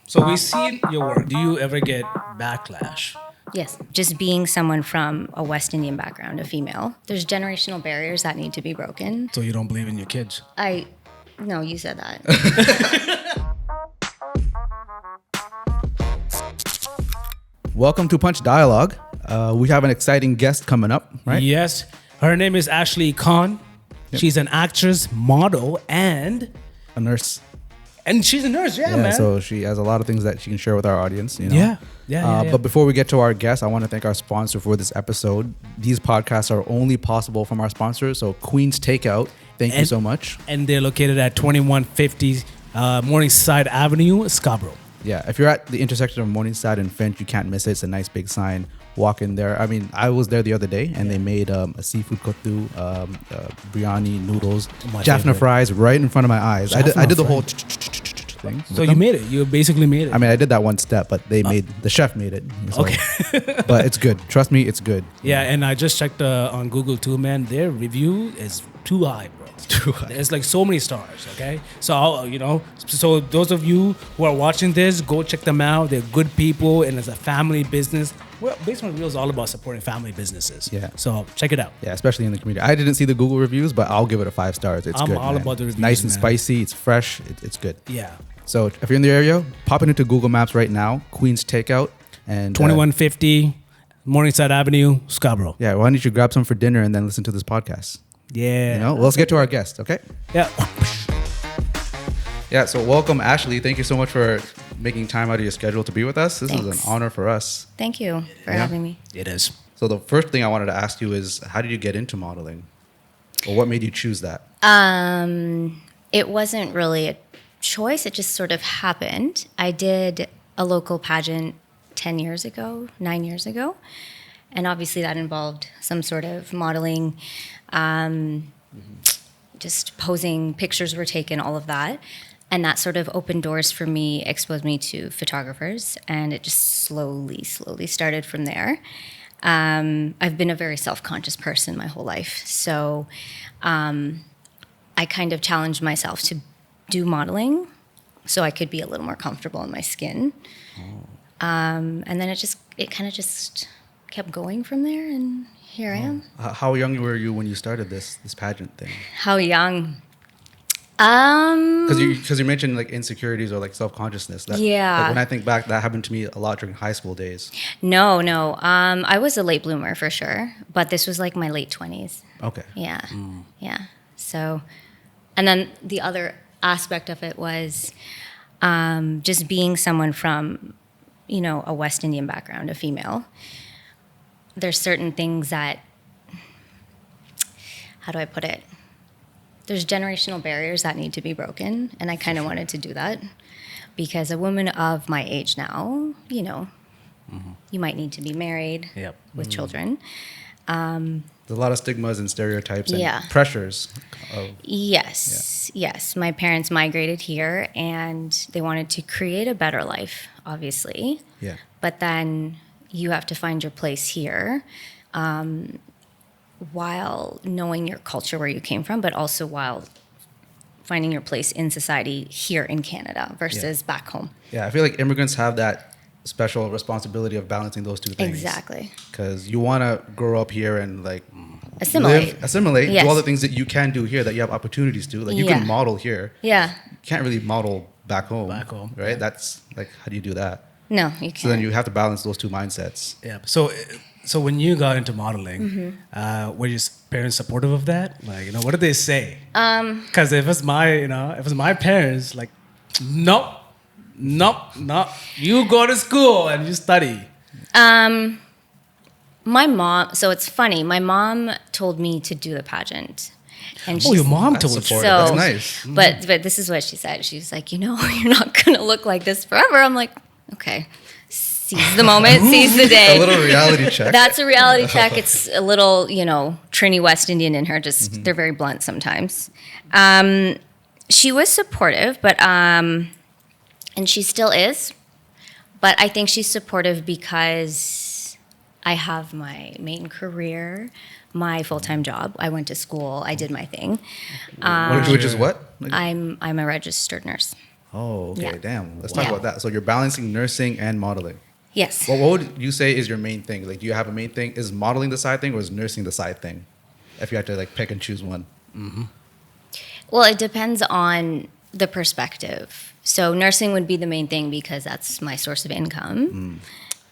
So we see your work. Do you ever get backlash? Yes, just being someone from a West Indian background, a female, there's generational barriers that need to be broken. So you don't believe in your kids? No, you said that. Welcome to Punch Dialogue. We have an exciting guest coming up, right? Yes. Her name is Ashley Khan. Yep. She's an actress, model, and A nurse. she's a nurse. Yeah, man. So she has a lot of things that she can share with our audience. You know? Yeah. But before we get to our guest, I want to thank our sponsor for this episode. These podcasts are only possible from our sponsors. So Queen's Takeout, thank you so much. And they're located at 2150 Morningside Avenue, Scarborough. Yeah, if you're at the intersection of Morningside and Finch, you can't miss it. It's a nice big sign. Walk in there. I mean, I was there the other day, and they made a seafood kottu, biryani, noodles, jaffna fries right in front of my eyes. I did the whole thing. So you made it. You basically made it. I mean, I did that one step, but the chef made it. So. Okay. But it's good. Trust me, it's good. Yeah, and I just checked on Google too, man. Their review is too high, bro. Too high. There's like so many stars, okay? So, so those of you who are watching this, go check them out. They're good people, and it's a family business. Well, Basement Reel is all about supporting family businesses. Yeah. So check it out. Yeah, especially in the community. I didn't see the Google reviews, but I'll give it a 5 stars. It's I'm good. all man. about the reviews, Nice and man. spicy. It's fresh. It's good. Yeah. So if you're in the area, pop it into Google Maps right now. Queen's Takeout and 2150 Morningside Avenue, Scarborough. yeah, why don't you grab some for dinner and then listen to this podcast? Yeah. You know, well, let's get to our guest, okay? Yeah. Yeah. So welcome, Ashley. Thank you so much for making time out of your schedule to be with us. This is Thanks. an honor for us. Thank you for Yeah. having me. It is. So the first thing I wanted to ask you is, how did you get into modeling, or what made you choose that? It wasn't really a choice. It just sort of happened. I did a local pageant 9 years ago. And obviously that involved some sort of modeling, just posing, pictures were taken, all of that. And that sort of opened doors for me, exposed me to photographers, and it just slowly started from there. I've been a very self-conscious person my whole life. So I kind of challenged myself to do modeling so I could be a little more comfortable in my skin. And then it kind of just kept going from there, and here I am. How young were you when you started this pageant thing? How young? Because you mentioned like insecurities or like self-consciousness. Yeah. Like, when I think back, that happened to me a lot during high school days. No. I was a late bloomer for sure, but this was like my late 20s. Okay. Yeah. Yeah. So, and then the other aspect of it was just being someone from, a West Indian background, a female. There's certain things that, how do I put it? There's generational barriers that need to be broken, and I kind of wanted to do that because a woman of my age now, you might need to be married with children. There's a lot of stigmas and stereotypes and Yeah. pressures. Yes. My parents migrated here, and they wanted to create a better life, obviously. Yeah. But then you have to find your place here while knowing your culture, where you came from, but also while finding your place in society here in Canada versus back home. Yeah, I feel like immigrants have that special responsibility of balancing those two things. Exactly. Because you want to grow up here and like Assimilate. Yes. do all the things that you can do here that you have opportunities to. Like you Yeah. can model here. Yeah. You can't really model back home. Right? Yeah. That's like, how do you do that? No, you can't. So then you have to balance those two mindsets. Yeah. So when you got into modeling, were your parents supportive of that? Like, what did they say? Because if it's my parents, like, nope. You go to school and you study. My mom, so it's funny, my mom told me to do the pageant. And Oh, your mom That's told you. supportive. So, That's nice. But this is what she said. She was like, you're not going to look like this forever. I'm like, okay, seize the moment, seize the day. A little reality check. That's a reality check. It's a little, Trini West Indian in her. Just they're very blunt sometimes. She was supportive, but and she still is. But I think she's supportive because I have my main career, my full-time job. I went to school. I did my thing. Which is what? Like, I'm a registered nurse. Oh, okay. Yeah. Damn. Let's talk Yeah. about that. So you're balancing nursing and modeling. Yes. Well, what would you say is your main thing? Like, do you have a main thing? Is modeling the side thing or is nursing the side thing? If you had to like pick and choose one. Well, it depends on the perspective. So nursing would be the main thing because that's my source of income.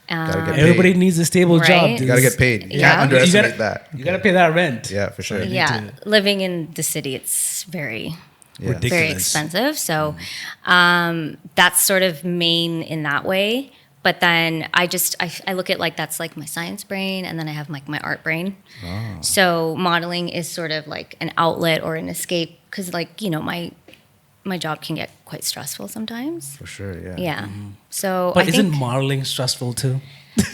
Gotta get paid. Everybody needs a stable job. Right. Dude. You gotta get paid. You Yeah. can't underestimate You gotta- that. You gotta pay that rent. Yeah, for sure. Yeah, living in the city, it's very Yeah. Ridiculous. very expensive. So that's sort of main in that way. But then I look at like that's like my science brain, and then I have like my art brain. Oh. So modeling is sort of like an outlet or an escape because like my job can get quite stressful sometimes. For sure, yeah. Yeah. So But I isn't think modeling stressful too?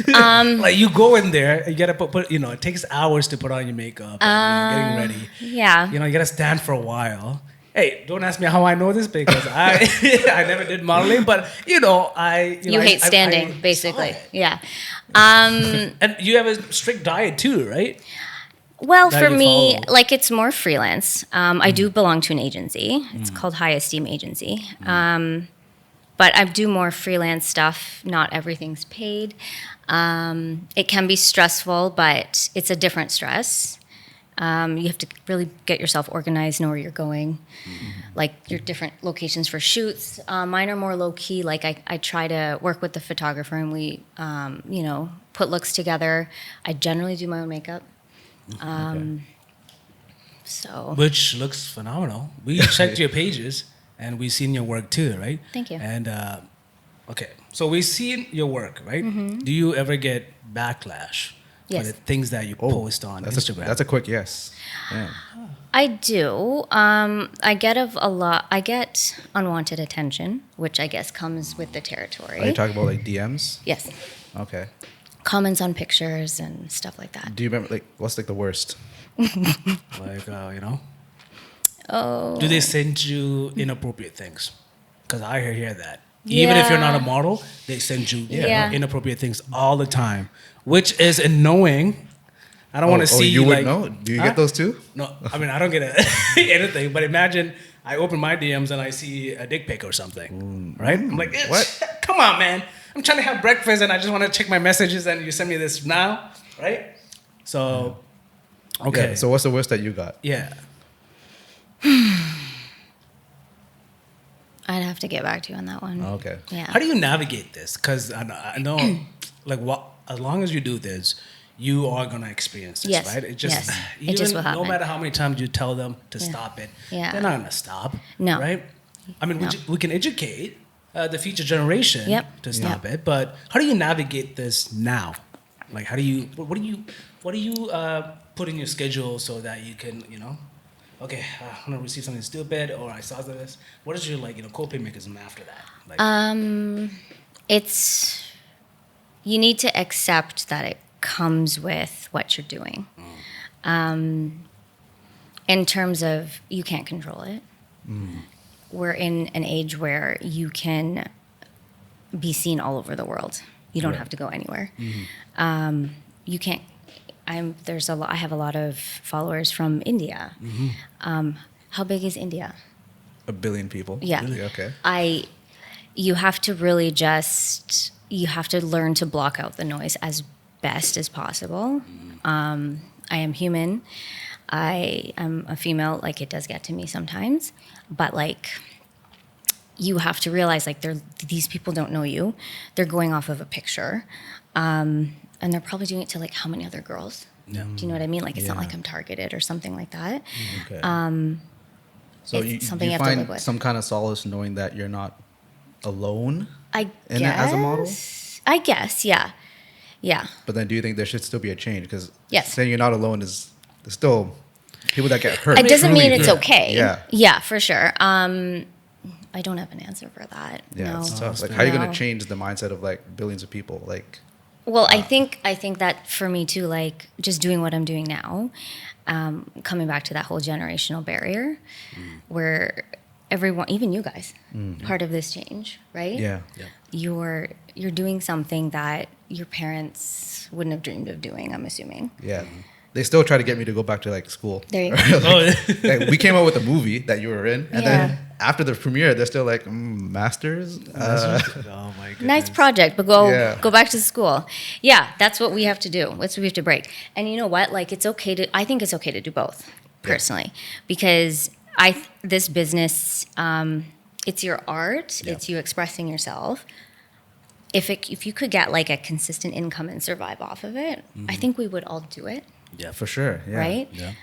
Like you go in there, you gotta put it takes hours to put on your makeup, and, getting ready. yeah. You gotta stand for a while. Hey, don't ask me how I know this because I I never did modeling, but You hate standing, I basically. saw it. Yeah. And you have a strict diet too, right? Well, that for you me, follow? like it's more freelance. I do belong to an agency. It's called High Esteem Agency. But I do more freelance stuff. Not everything's paid. It can be stressful, but it's a different stress. You have to really get yourself organized, know where you're going, like your different locations for shoots. Mine are more low key. Like I try to work with the photographer, and we, put looks together. I generally do my own makeup. So Which looks phenomenal. We checked your pages and we've seen your work too, right? Thank you. And okay, so we've seen your work, right? Do you ever get backlash for Yes. the things that you post on That's Instagram? that's a quick yes. Yeah. I do. I get unwanted attention, which I guess comes with the territory. Are you talking about like DMs? Yes. Okay. Comments on pictures and stuff like that. Do you remember like what's like the worst? Like, Oh. do they send you inappropriate things? Because I hear that. Even if you're not a Yeah. model, they send you Yeah. inappropriate things all the time, which is annoying. I don't want to see you like, would know? Do you Huh? get those too? No, I mean I don't get anything. But imagine I open my DMs and I see a dick pic or something, right? I'm like, What? Come on, man! I'm trying to have breakfast and I just want to check my messages and you send me this now, right? So, okay, Yeah. So what's the worst that you got? yeah. I'd have to get back to you on that one. Okay. Yeah. How do you navigate this? Because I know, like, as long as you do this, you are gonna experience this, Yes, right? It just, yes. It just will No happen. matter how many times you tell them to Yeah. stop it, Yeah. they're not gonna stop. No. Right? I mean, No. we can educate the future generation Yep. to stop it, but how do you navigate this now? Like, how do you? What do you put in your schedule so that you can, okay, I'm gonna receive something stupid, or I saw this. What is your coping mechanism after that? Like, It's you need to accept that it comes with what you're doing. In terms of you can't control it. We're in an age where you can be seen all over the world. You don't have to go anywhere. You can't. I have a lot of followers from India. How big is India? 1 billion people. Yeah. Really? Okay. You have to really you have to learn to block out the noise as best as possible. I am human. I am a female. Like, it does get to me sometimes, but like, you have to realize like these people don't know you. They're going off of a picture, and they're probably doing it to like how many other girls? Yeah. Do you know what I mean? Like, it's not Yeah. like I'm targeted or something like that. Okay. So it's you, something you you have to live find with. some kind of solace knowing that you're not alone I in guess. it as a model? I guess, yeah. Yeah. But then do you think there should still be a change? Because Yes. saying you're not alone is there's still people that get hurt. It doesn't mean it's Yeah. okay. Yeah. Yeah, for sure. I don't have an answer for that. Yeah, no. it's tough. Like, how are you No. going to change the mindset of like billions of people? Like, Well, I think that for me too, like just doing what I'm doing now, coming back to that whole generational barrier, where everyone, even you guys, part of this change, right? yeah. You're doing something that your parents wouldn't have dreamed of doing. I'm assuming. Yeah. They still try to get me to go back to like school. There you go. oh, Like, we came out with a movie that you were in, and then after the premiere, they're still like, masters? Oh my goodness. Nice project, but Yeah. go back to school. Yeah, that's what we have to do. That's what we have to break. And you know what? Like, I think it's okay to do both, personally, because this business, it's your art, it's you expressing yourself. If you could get like a consistent income and survive off of it, I think we would all do it, Yeah, For sure. Yeah. right? Yeah.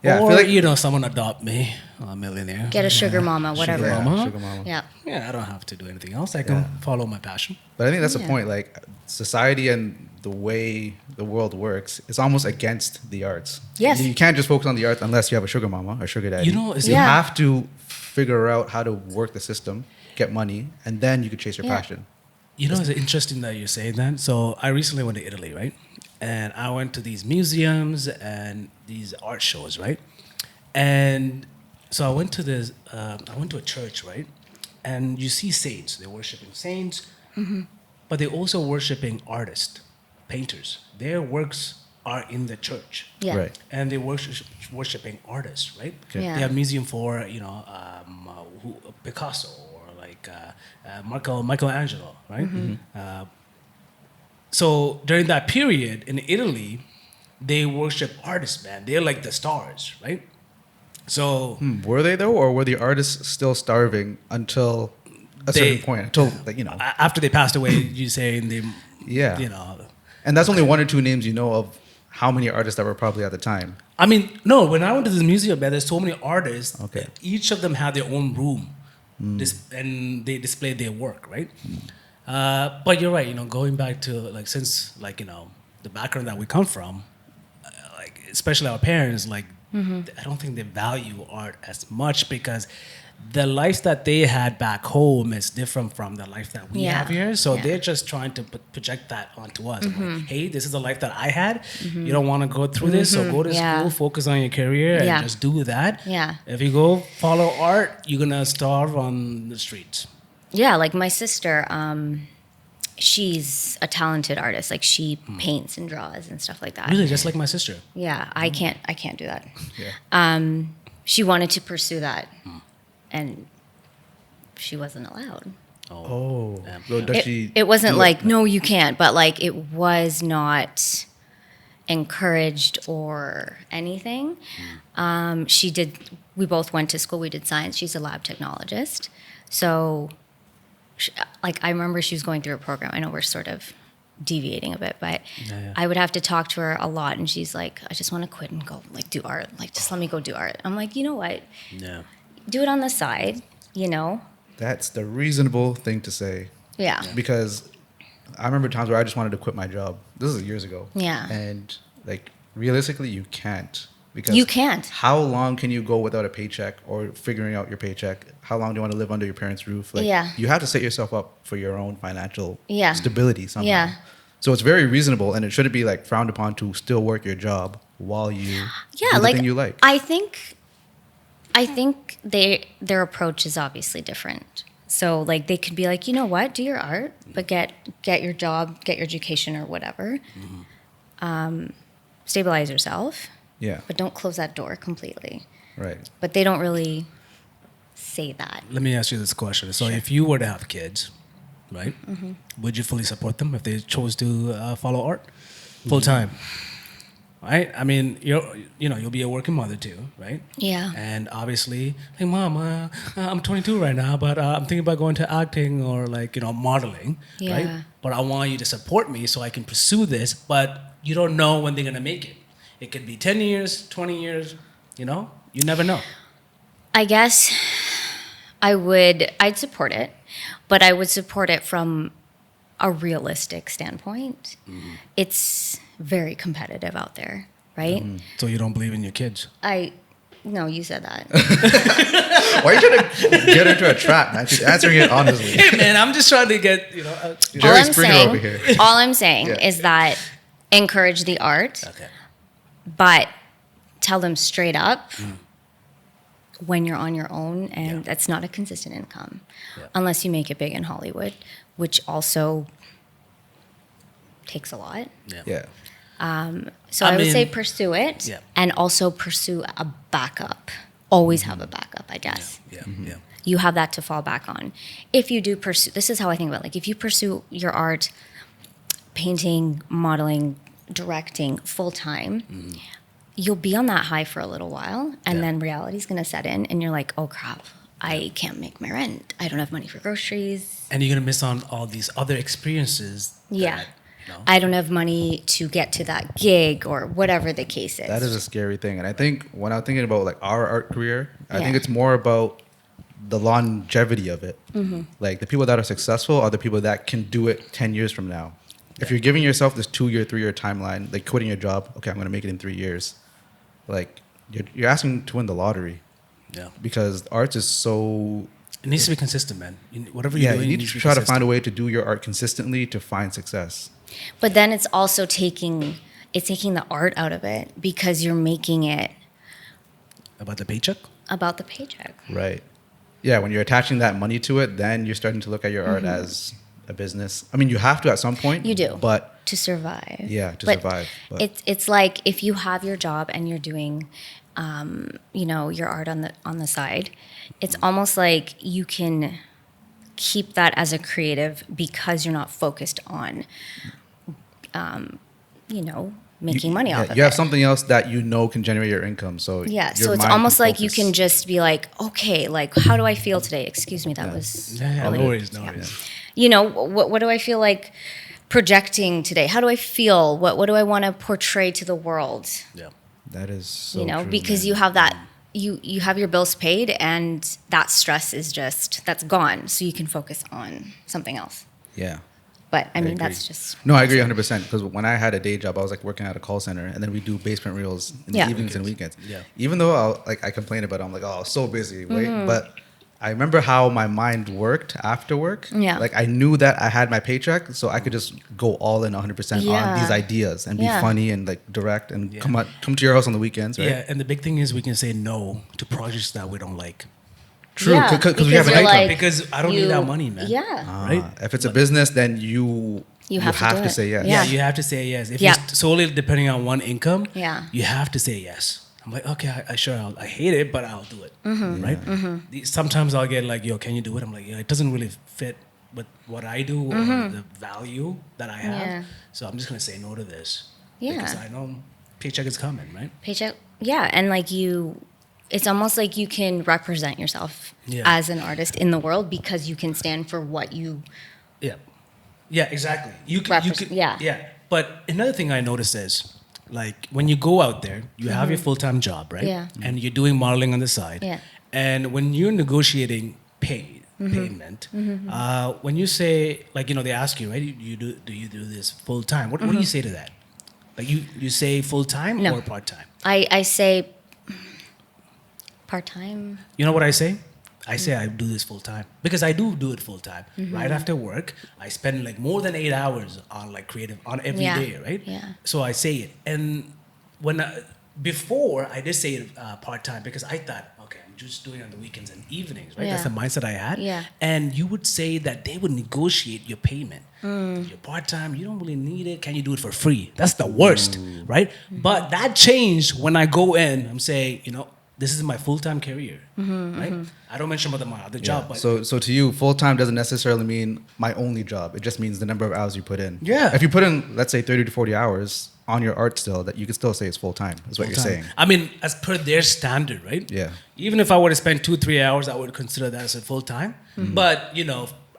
Yeah, I Or, feel like- you know, someone adopt me, a millionaire. Get a sugar mama, whatever. Yeah, Mama? sugar mama. Yeah. Yeah, I don't have to do anything else. I can follow my passion. But I think that's the Yeah. point. Like society and the way the world works is almost against the arts. Yes. You can't just focus on the arts unless you have a sugar mama or sugar daddy. You know, it's- you Yeah. have to figure out how to work the system, get money, and then you can chase your Yeah. passion. You know, it's interesting that you're saying that. So I recently went to Italy, right? And I went to these museums and these art shows, right? And so I went to this. I went to a church, right? And you see saints. They're worshiping saints, but they're also worshiping artists, painters. Their works are in the church. Yeah. Right. And they're worshiping artists, right? Okay. Yeah. They have museum for Picasso or like Michelangelo, right? So during that period in Italy, they worship artists, man. They're like the stars, right? So Were they though, or were the artists still starving until a certain point? Until like after they passed away, you say they, Yeah. you know. and that's only one or two names you know of. How many artists that were probably at the time? I mean, no. When I went to this museum, man, there's so many artists. Okay. Each of them had their own room, and they displayed their work, right? But you're right. You know, going back to like since like the background that we come from, like especially our parents, like I don't think they value art as much because the life that they had back home is different from the life that we Yeah. have here. So Yeah. they're just trying to project that onto us. Like, hey, this is the life that I had. You don't want to go through this, so go to Yeah. school, focus on your career, and Yeah. just do that. Yeah. If you go follow art, you're gonna starve on the streets. Yeah, like my sister, she's a talented artist. Like she paints and draws and stuff like that. Really, just like my sister. Yeah, I can't do that. Yeah. She wanted to pursue that, and she wasn't allowed. Oh. Yeah. So does she It wasn't do like no, you can't, but like it was not encouraged or anything. She did. We both went to school. We did science. She's a lab technologist, so. Like I remember she was going through a program. I know we're sort of deviating a bit, but Yeah. I would have to talk to her a lot, and she's like, "I just want to quit and go like do art. Like just let me go do art." I'm like, you know what? Yeah. Do it on the side. You know? That's the reasonable thing to say. Yeah. Because I remember times where I just wanted to quit my job. This is years ago. Yeah. And like realistically, you can't. Because You can't. How long can you go without a paycheck or figuring out your paycheck? How long do you want to live under your parents' roof? Like, Yeah. You have to set yourself up for your own financial Yeah. stability somehow. Yeah. So it's very reasonable, and it shouldn't be like frowned upon to still work your job while you do the thing you like. I think their approach is obviously different. So like they could be like, you know what, do your art, but get your job, get your education or whatever. Stabilize yourself, Yeah. but don't close that door completely. Right. But they don't really say that. Let me ask you this question. So, if you were to have kids, right, would you fully support them if they chose to follow art full time? Right. I mean, you'll be a working mother too, right? Yeah. And obviously, hey, mom, I'm 22 right now, but I'm thinking about going to acting or like modeling, right? Yeah. But I want you to support me so I can pursue this. But you don't know when they're gonna make it. It could be 10 years, 20 years. You never know. I guess I'd support it, but I would support it from a realistic standpoint. It's very competitive out there, right? So you don't believe in your kids. No, you said that. Why are you trying to get into a trap, man? She's answering it honestly. Hey man, I'm just trying to get Jerry Springer over here. All I'm saying Yeah. is that encourage the art, Okay. but tell them straight up when you're on your own, and that's not a consistent income unless you make it big in Hollywood, which also takes a lot. Yeah. So I I would say mean, pursue it, yeah. and also pursue a backup always have a backup, I guess. Yeah. Mm-hmm. Yeah. You have that to fall back on. If you do pursue, this is how I think about it. Like if you pursue your art, painting, modeling, directing full time, you'll be on that high for a little while, and Yeah. then reality's going to set in, and you're like, oh crap, I can't make my rent. I don't have money for groceries. And you're gonna miss on all these other experiences. Yeah. that, you know, I don't have money to get to that gig or whatever the case is. That is a scary thing. And I think when I'm thinking about like our art career, I think Yeah. it's more about the longevity of it. Mm-hmm. Like the people that are successful are the people that can do it 10 years from now. If you're giving yourself this 2-year, 3-year timeline, like quitting your job, okay, I'm going to make it in 3 years. Like you're asking to win the lottery yeah. because art is so. It needs to be consistent, man. Whatever you're Yeah, doing, you it need needs to be try to consistent. find a way to do your art consistently to find success. But then it's also taking the art out of it because you're making it About the paycheck. about the paycheck. Right. Yeah, when you're attaching that money to it, then you're starting to look at your art as a business. I mean, you have to at some point. You do. But To survive. yeah, to But survive. But it's like if you have your job and you're doing, your art on the side, it's almost like you can keep that as a creative because you're not focused on, making money off of you have it. something else that you know can generate your income. So Yeah, your so it's mind almost can like you focus. can just be like, okay, like how do I feel today? Excuse me, that was Yeah, really- no worries, no yeah. worries. What do I feel like projecting today? How do I feel? What do I want to portray to the world? Yeah. That is so true, Because man. you have that you have your bills paid and that stress is that's gone, so you can focus on something else. Yeah. But I mean agree. that's just No, I agree 100% because when I had a day job, I was like working at a call center, and then we do basement reels in the Yeah. evenings and weekends. Yeah. Even though I complain about it, I'm like, oh, so busy. Wait, Mm-hmm. but I remember how my mind worked after work. Yeah. Like I knew that I had my paycheck, so I could just go all in 100% on Yeah. these ideas and be Yeah. funny and like direct and Yeah. come to your house on the weekends, right? Yeah, and the big thing is we can say no to projects that we don't like. True, Yeah, because we have an you're income. like, Because I don't need that money, man. Yeah. Right? If it's a business, then you have to do to it. say yes. Yeah, Yeah. you have to say yes. If Yeah. you're solely depending on one income, Yeah. you have to say yes. I'm like, okay, I hate it, but I'll do it. Mm-hmm. Right? Sometimes I'll get like, yo, can you do it? I'm like, yeah, it doesn't really fit with what I do or the value that I have. Mm-hmm. Yeah. So I'm just gonna say no to this. Yeah. Because I know paycheck is coming, right? Paycheck. Yeah, and like it's almost like you can represent yourself Yeah. as an artist in the world because you can stand for what you Yeah. Yeah, exactly. You can, yeah. Yeah. But another thing I noticed is like when you go out there, you have your full-time job, right? Yeah. And you're doing modeling on the side. Yeah. And when you're negotiating payment, when you say like, they ask you, right? Do you do this full time? What do you say to that? Like you say full time No. or part time? I say part-time. You know what I say? I say I do this full time because I do it full time. Mm-hmm. Right after work, I spend like more than 8 hours on like creative on every day, Yeah. right? Yeah. So I say it, and before I did say it part time because I thought, okay, I'm just doing it on the weekends and evenings, right? Yeah. That's the mindset I had. Yeah. And you would say that they would negotiate your payment. You're part time, you don't really need it. Can you do it for free? That's the worst, right? But that changed when I go in. I'm saying, this is my full-time career, right? I don't mention about my other job, but So to you, full time doesn't necessarily mean my only job. It just means the number of hours you put in. Yeah. If you put in, let's say, 30 to 40 hours on your art still, that you could still say it's full time. Is what you're full-time. saying. I mean, as per their standard, right? Yeah. Even if I were to spend 2-3 hours, I would consider that as a full-time. But,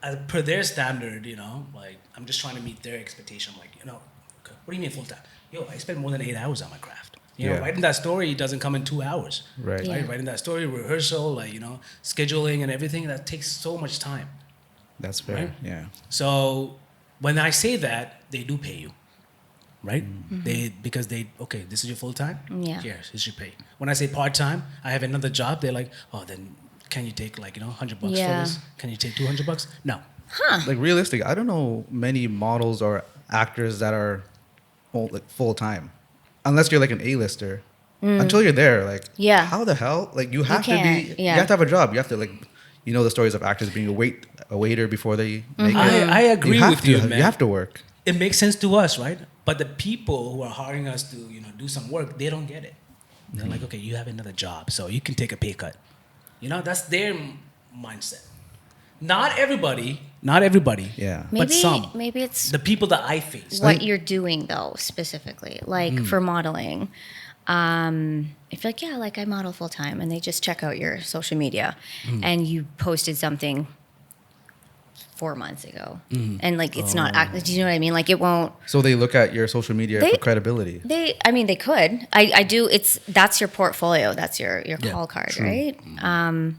as per their standard, like I'm just trying to meet their expectation. I'm like, okay, what do you mean full-time? Yo, I spend more than 8 hours on my craft. Yeah. Writing that story doesn't come in 2 hours. Right. Yeah. Writing that story, rehearsal, like, scheduling and everything, that takes so much time. That's fair. Right? Yeah. So when I say that, they do pay you, right? Because this is your full time. Yeah. Here's your pay. When I say part time, I have another job. They're like, oh, then can you take like $100 for Yeah. this? Can you take $200? No. Like realistic, I don't know many models or actors that are full time, unless you're like an A-lister. Until you're there, like, Yeah. how the hell? Like, you have to can't, be. yeah. You have to have a job. You have to like, the stories of actors being a waiter before they make it. I agree have with to, you, man. You have to work. It makes sense to us, right? But the people who are hiring us to do some work, they don't get it. They're like, okay, you have another job, so you can take a pay cut. You know, that's their mindset. Not everybody, Yeah. but some. Maybe it's The people that I face. what you're doing though specifically, like for modeling. If you're like, yeah, like I model full time, and they just check out your social media, and you posted something 4 months ago, and like it's not. Do you know what I mean? Like it won't. So they look at your social media for credibility. I mean, they could. I do. That's your portfolio. That's your call card, true. right?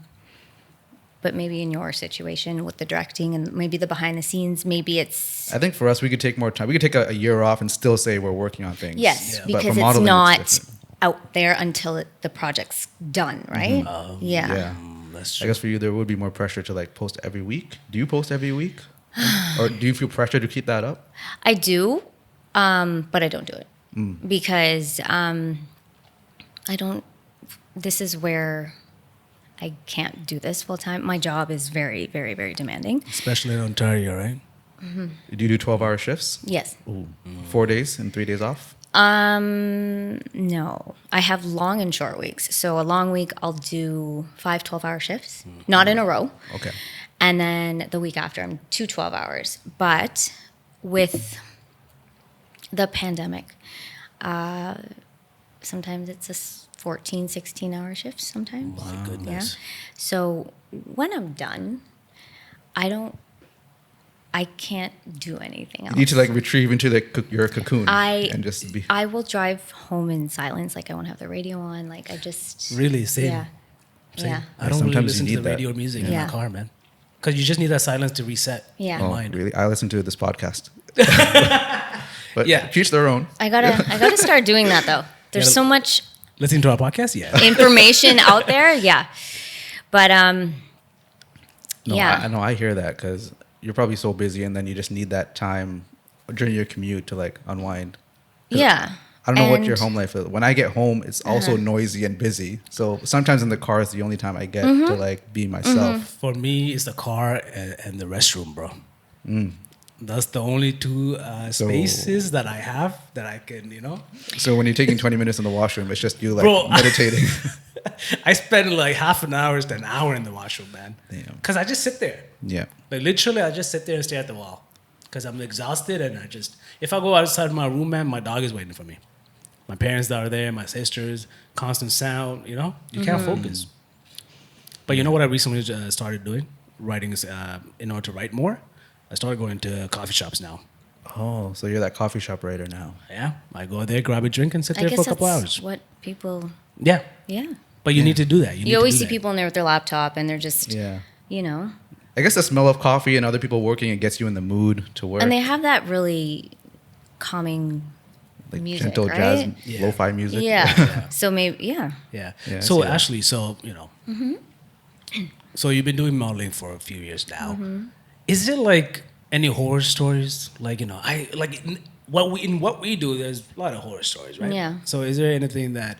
But maybe in your situation with the directing and maybe the behind the scenes, maybe it's I think for us, we could take more time. We could take a year off and still say we're working on things. yes, Yeah. But because for it's modeling, not different. out there until the project's done, right? Yeah. Yeah. That's I guess for you, there would be more pressure to like post every week. Do you post every week? Or do you feel pressure to keep that up? I do, but I don't do it because I don't. This is where I can't do this full time. My job is very, very, very demanding. Especially in Ontario, right? Do you do 12-hour shifts? Yes. 4 days and 3 days off? No. I have long and short weeks. So a long week, I'll do 5 12-hour shifts, not in a row. Okay. And then the week after, I'm 2 12 hours. But with the pandemic, sometimes it's a 14, 16-hour shifts sometimes. My goodness. Yeah. So when I'm done, I can't do anything else. You need to like retrieve into your cocoon and just be. I will drive home in silence. Like I won't have the radio on. Like I just Really? Same. Yeah. Same. Yeah. I don't really Sometimes listen you to the need radio or music in Yeah. my car, man. Because you just need that silence to reset Yeah. your Oh, mind. really? I listen to this podcast. But Yeah. teach their own. I gotta start doing that though. There's Yeah. so much Listening to our podcast? Yeah. information out there. Yeah. But No, yeah. I know. I hear that because you're probably so busy, and then you just need that time during your commute to like unwind. Yeah. I don't know what And- your home life is. When I get home, it's also noisy and busy. So sometimes in the car is the only time I get to like be myself. For me, it's the car and the restroom, bro. That's the only two spaces that I have that I can, So when you're taking 20 minutes in the washroom, it's just you like Bro. meditating. I spend like half an hour to an hour in the washroom, man. Damn. Because I just sit there. Yeah. Like literally, I just sit there and stare at the wall. Because I'm exhausted and if I go outside my room, man, my dog is waiting for me. My parents that are there, my sisters, constant sound, you can't focus. But you know what I recently started doing? Writing is, in order to write more, I started going to coffee shops now. Oh, so you're that coffee shop writer now. Yeah, I go there, grab a drink, and sit I there for guess a couple that's hours. what people. Yeah, Yeah. but you need to do that. need You to always do see that. people in there with their laptop, and they're just, Yeah. I I guess the smell of coffee and other people working, it gets you in the mood to work. and they have that really calming like music, gentle right? jazz, Yeah. lo-fi music. Yeah. So maybe, yeah. Yeah. Yeah, I So see that. Ashley, so you've been doing modeling for a few years now. Is there like any horror stories? Like I like what we do. There's a lot of horror stories, right? Yeah. So is there anything that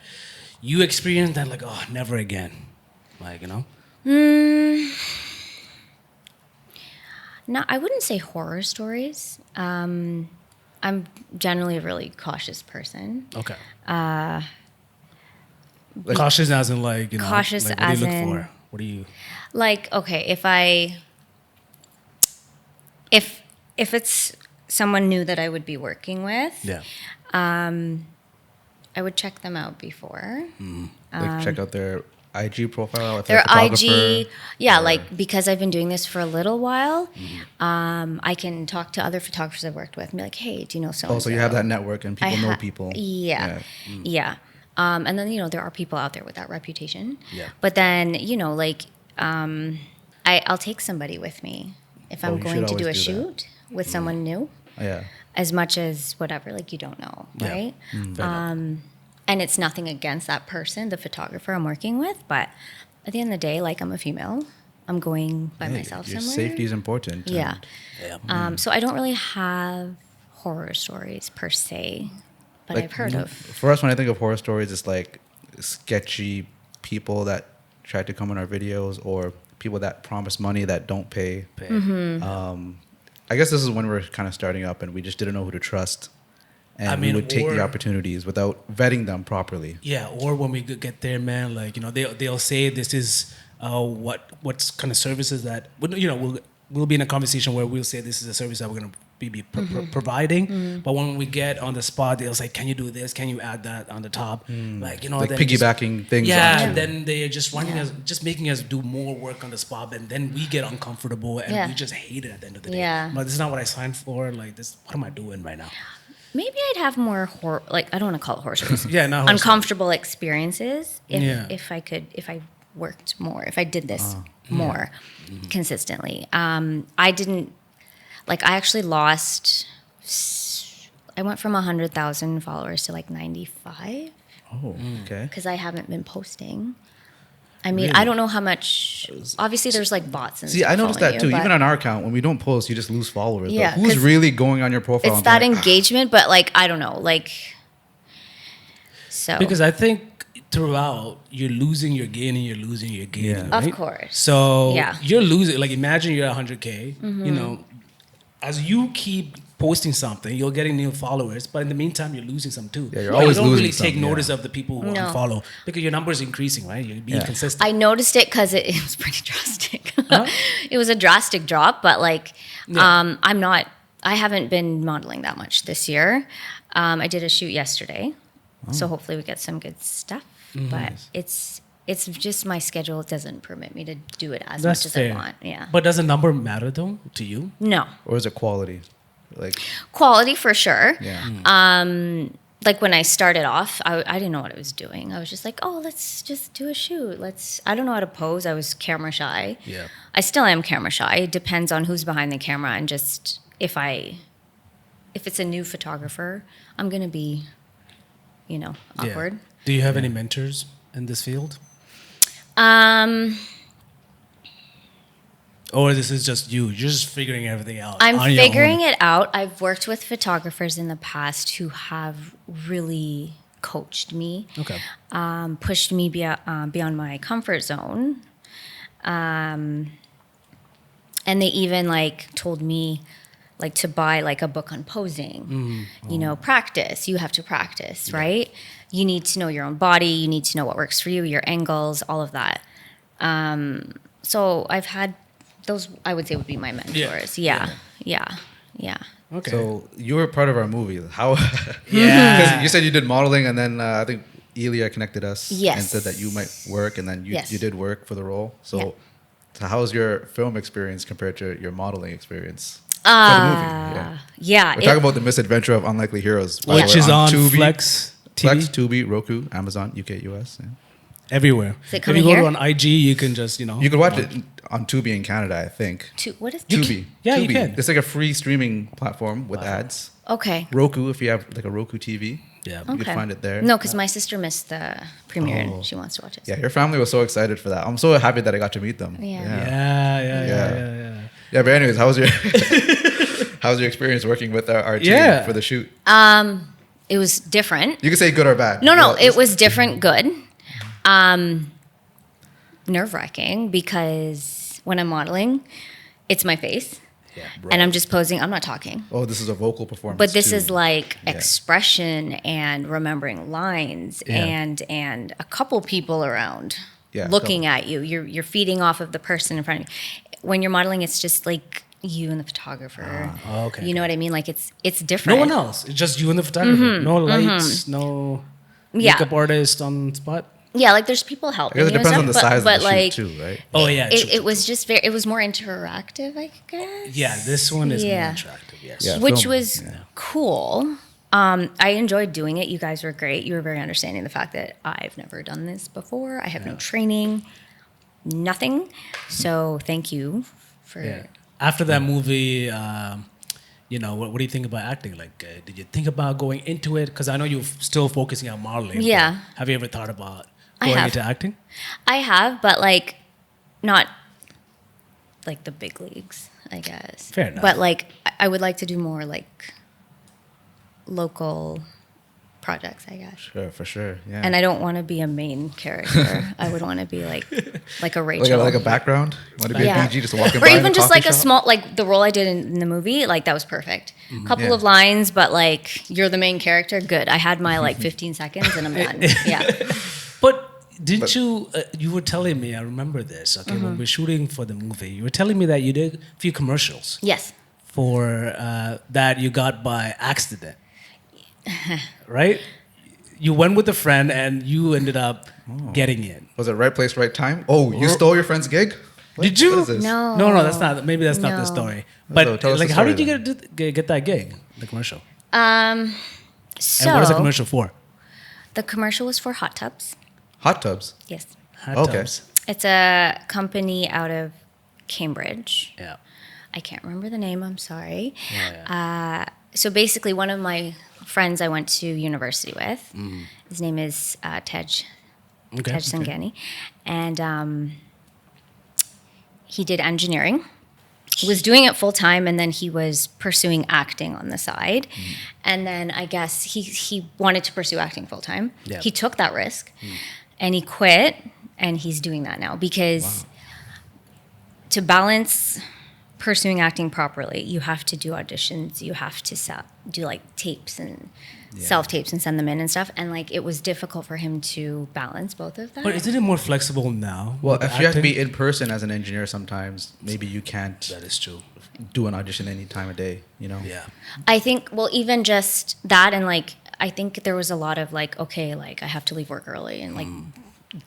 you experienced that like never again, like No, I wouldn't say horror stories. I'm generally a really cautious person. Okay. Cautious as in like Cautious like, what do as you look in- for? What do you? Like, okay, if it's someone new that I would be working with, Yeah. I would check them out before. Like check out their IG profile. If Their they're a photographer, IG, yeah, or- like because I've been doing this for a little while, I can talk to other photographers I've worked with and be like, hey, do you know so? Oh, so you have that network and people know people. Yeah, yeah. And then there are people out there with that reputation. Yeah. But then like I'll take somebody with me if Oh, I'm you going should to do a always do that. shoot with someone new, Yeah. as much as whatever, like you don't know, Yeah. right? Fair enough. And it's nothing against that person, the photographer I'm working with, but at the end of the day, like I'm a female, I'm going by Hey, myself your somewhere. safety is important. Yeah. Yeah. So I don't really have horror stories per se, but Like, I've heard of. For us, when I think of horror stories, it's like sketchy people that try to come in our videos or people that promise money that don't pay. Mm-hmm. I guess this is when we're kind of starting up and we just didn't know who to trust. and I mean, we would take the or- opportunities without vetting them properly. Yeah, or when we get there, man, like, you know, they'll say this is what's kind of services that, you know, we'll be in a conversation where we'll say this is a service that we're gonna be providing, but when we get on the spot, they'll say, can you do this? Can you add that on the top? Like, you know, Like then just- piggybacking things. Yeah, onto- and then they're just running us, just making us do more work on the spot, and then we get uncomfortable and Yeah. we just hate it at the end of the day. Yeah. But this is not what I signed for. Like, this, what am I doing right now? Maybe I'd have more like I don't want to call it horror shows. Yeah, not horror Uncomfortable experiences Yeah. if I worked more, if I did this more consistently. I didn't like I actually lost. I went from 100,000 followers to like 95 Oh, okay. because I haven't been posting. I mean, I don't know how much. Obviously, there's like bots and See, stuff I noticed following that too. you, Even but on our account, when we don't post, you just lose followers. Yeah, But who's 'cause really going on your profile? it's and that being like, engagement. But like, I don't know, like. So Because I think throughout you're losing your gaining, you're losing your gaining. Yeah. Of right? course. So Yeah. you're losing. Like, imagine you're at 100K. You know, as you keep posting something, you're getting new followers, but in the meantime, you're losing some too. Yeah, you're But always you don't losing really take some, yeah. notice of the people who No. unfollow because your number is increasing, right? You're being Yeah. consistent. I noticed it because it was pretty drastic. It was a drastic drop, but like, Yeah. I haven't been modeling that much this year. I did a shoot yesterday, so hopefully we get some good stuff. But it's just my schedule doesn't permit me to do it as That's much as fair. I want. Yeah. But does the number matter though to you? No. or is it quality? Like, Quality for sure. yeah. Like when I started off, I didn't know what I was doing. I was just like, oh, let's just do a shoot. I don't know how to pose. I was camera shy. Yeah. I still am camera shy. It depends on who's behind the camera and just if it's a new photographer, I'm gonna be, awkward. Yeah. Do you have any mentors in this field? Or this is just you? You're just figuring everything out. I'm on your figuring own? it out. I've worked with photographers in the past who have really coached me, Okay. pushed me beyond my comfort zone. And they even like told me like to buy like a book on posing, practice. You have to practice, right? You need to know your own body. You need to know what works for you, your angles, all of that. So I've had those, I would say would be my mentors. Yeah. Okay. So you were part of our movie. How? Yeah. Because you said you did modeling, and then I think Elia connected us and Yes. said that you might work, and then you Yes. did work for the role. So, Yeah. so how's your film experience compared to your modeling experience for the movie? Yeah. We're talking about the misadventure of Unlikely Heroes, by the Which way, is on Tubi, Flex TV. Flex, Tubi, Roku, Amazon, UK, US. Yeah. Everywhere. Is it If coming you go here? to on IG, you can just, You can watch it on Tubi in Canada, I think. What is Tubi. Yeah, you Tubi. can. It's like a free streaming platform with ads. Okay. Roku, if you have like a Roku TV. Yeah. You can find it there. No, because my sister missed the premiere Oh. and she wants to watch it. Yeah, your family was so excited for that. I'm so happy that I got to meet them. Yeah. Yeah. Yeah, but anyways, how was your how was your experience working with our team Yeah. for the shoot? It was different. You can say good or bad. No, Well, it was different, good. Nerve-wracking because when I'm modeling, it's my face. Yeah. And I'm just posing. I'm not talking. Oh, this is a vocal performance. But this too. is like Yeah. expression and remembering lines Yeah. and a couple people around Yeah, looking at you. You're feeding off of the person in front of you. When you're modeling, it's just like you and the photographer. okay, You know okay. what I mean? Like it's No different. one else. It's just you and the photographer. No lights, no Yeah. makeup artist on spot. Yeah, like there's people I helping guess it you and depends on the stuff, size but of the like shoot too, right? Oh yeah. it, it was just it was more interactive, I guess. Yeah, this one is more Yeah. attractive. Yes. Yeah. Which film, was yeah. cool. I enjoyed doing it. You guys were great. You were very understanding the fact that I've never done this before. I have no training, nothing. So thank you for. Yeah. After that movie, what do you think about acting? Like, did you think about going into it? Because I know you're still focusing on modeling. but Yeah. Have you ever thought about I going have. into acting? I have, but like, not like the big leagues, I guess. Fair enough. But like, I would like to do more like local projects, I guess. Sure, for sure. Yeah. And I don't want to be a main character. I would want to be like a Rachel. like a background. Want to be a BG just walking or by in even a just coffee like a shop? small, like the role I did in the movie, like that was perfect. Couple Yeah. of lines, but like you're the main character. Good. I had my like 15 seconds and I'm done. Yeah. But didn't you? You were telling me. I remember this. Okay, when we were shooting for the movie, you were telling me that you did a few commercials Yes. for that you got by accident, right? You went with a friend and you ended up getting it. Was it right place, right time? Oh, you stole your friend's gig? Did you? What is this? No. No, that's not. Maybe that's not the No. story. So But tell us like, the how story did you get that gig, the commercial? So And what is the commercial for? the commercial was for hot tubs. Hot tubs. Yes. Hot Okay. tubs. It's a company out of Cambridge. Yeah. I can't remember the name. I'm sorry. Yeah. So basically, one of my friends I went to university with, his name is Tej Okay. Sangani, and he did engineering. Was doing it full time, and then he was pursuing acting on the side. And then I guess he wanted to pursue acting full time. Yeah. He took that risk, and he quit, and he's doing that now because to balance pursuing acting properly, you have to do auditions, you have to do like tapes and self tapes and send them in and stuff. And like it was difficult for him to balance both of that. But isn't it more flexible now? Well, with if you have to acting? be in person as an engineer, sometimes maybe you can't That is true. do an audition any time of day. You know. Yeah. I think, well, even just that, and like, I think there was a lot of like, okay, like I have to leave work early and like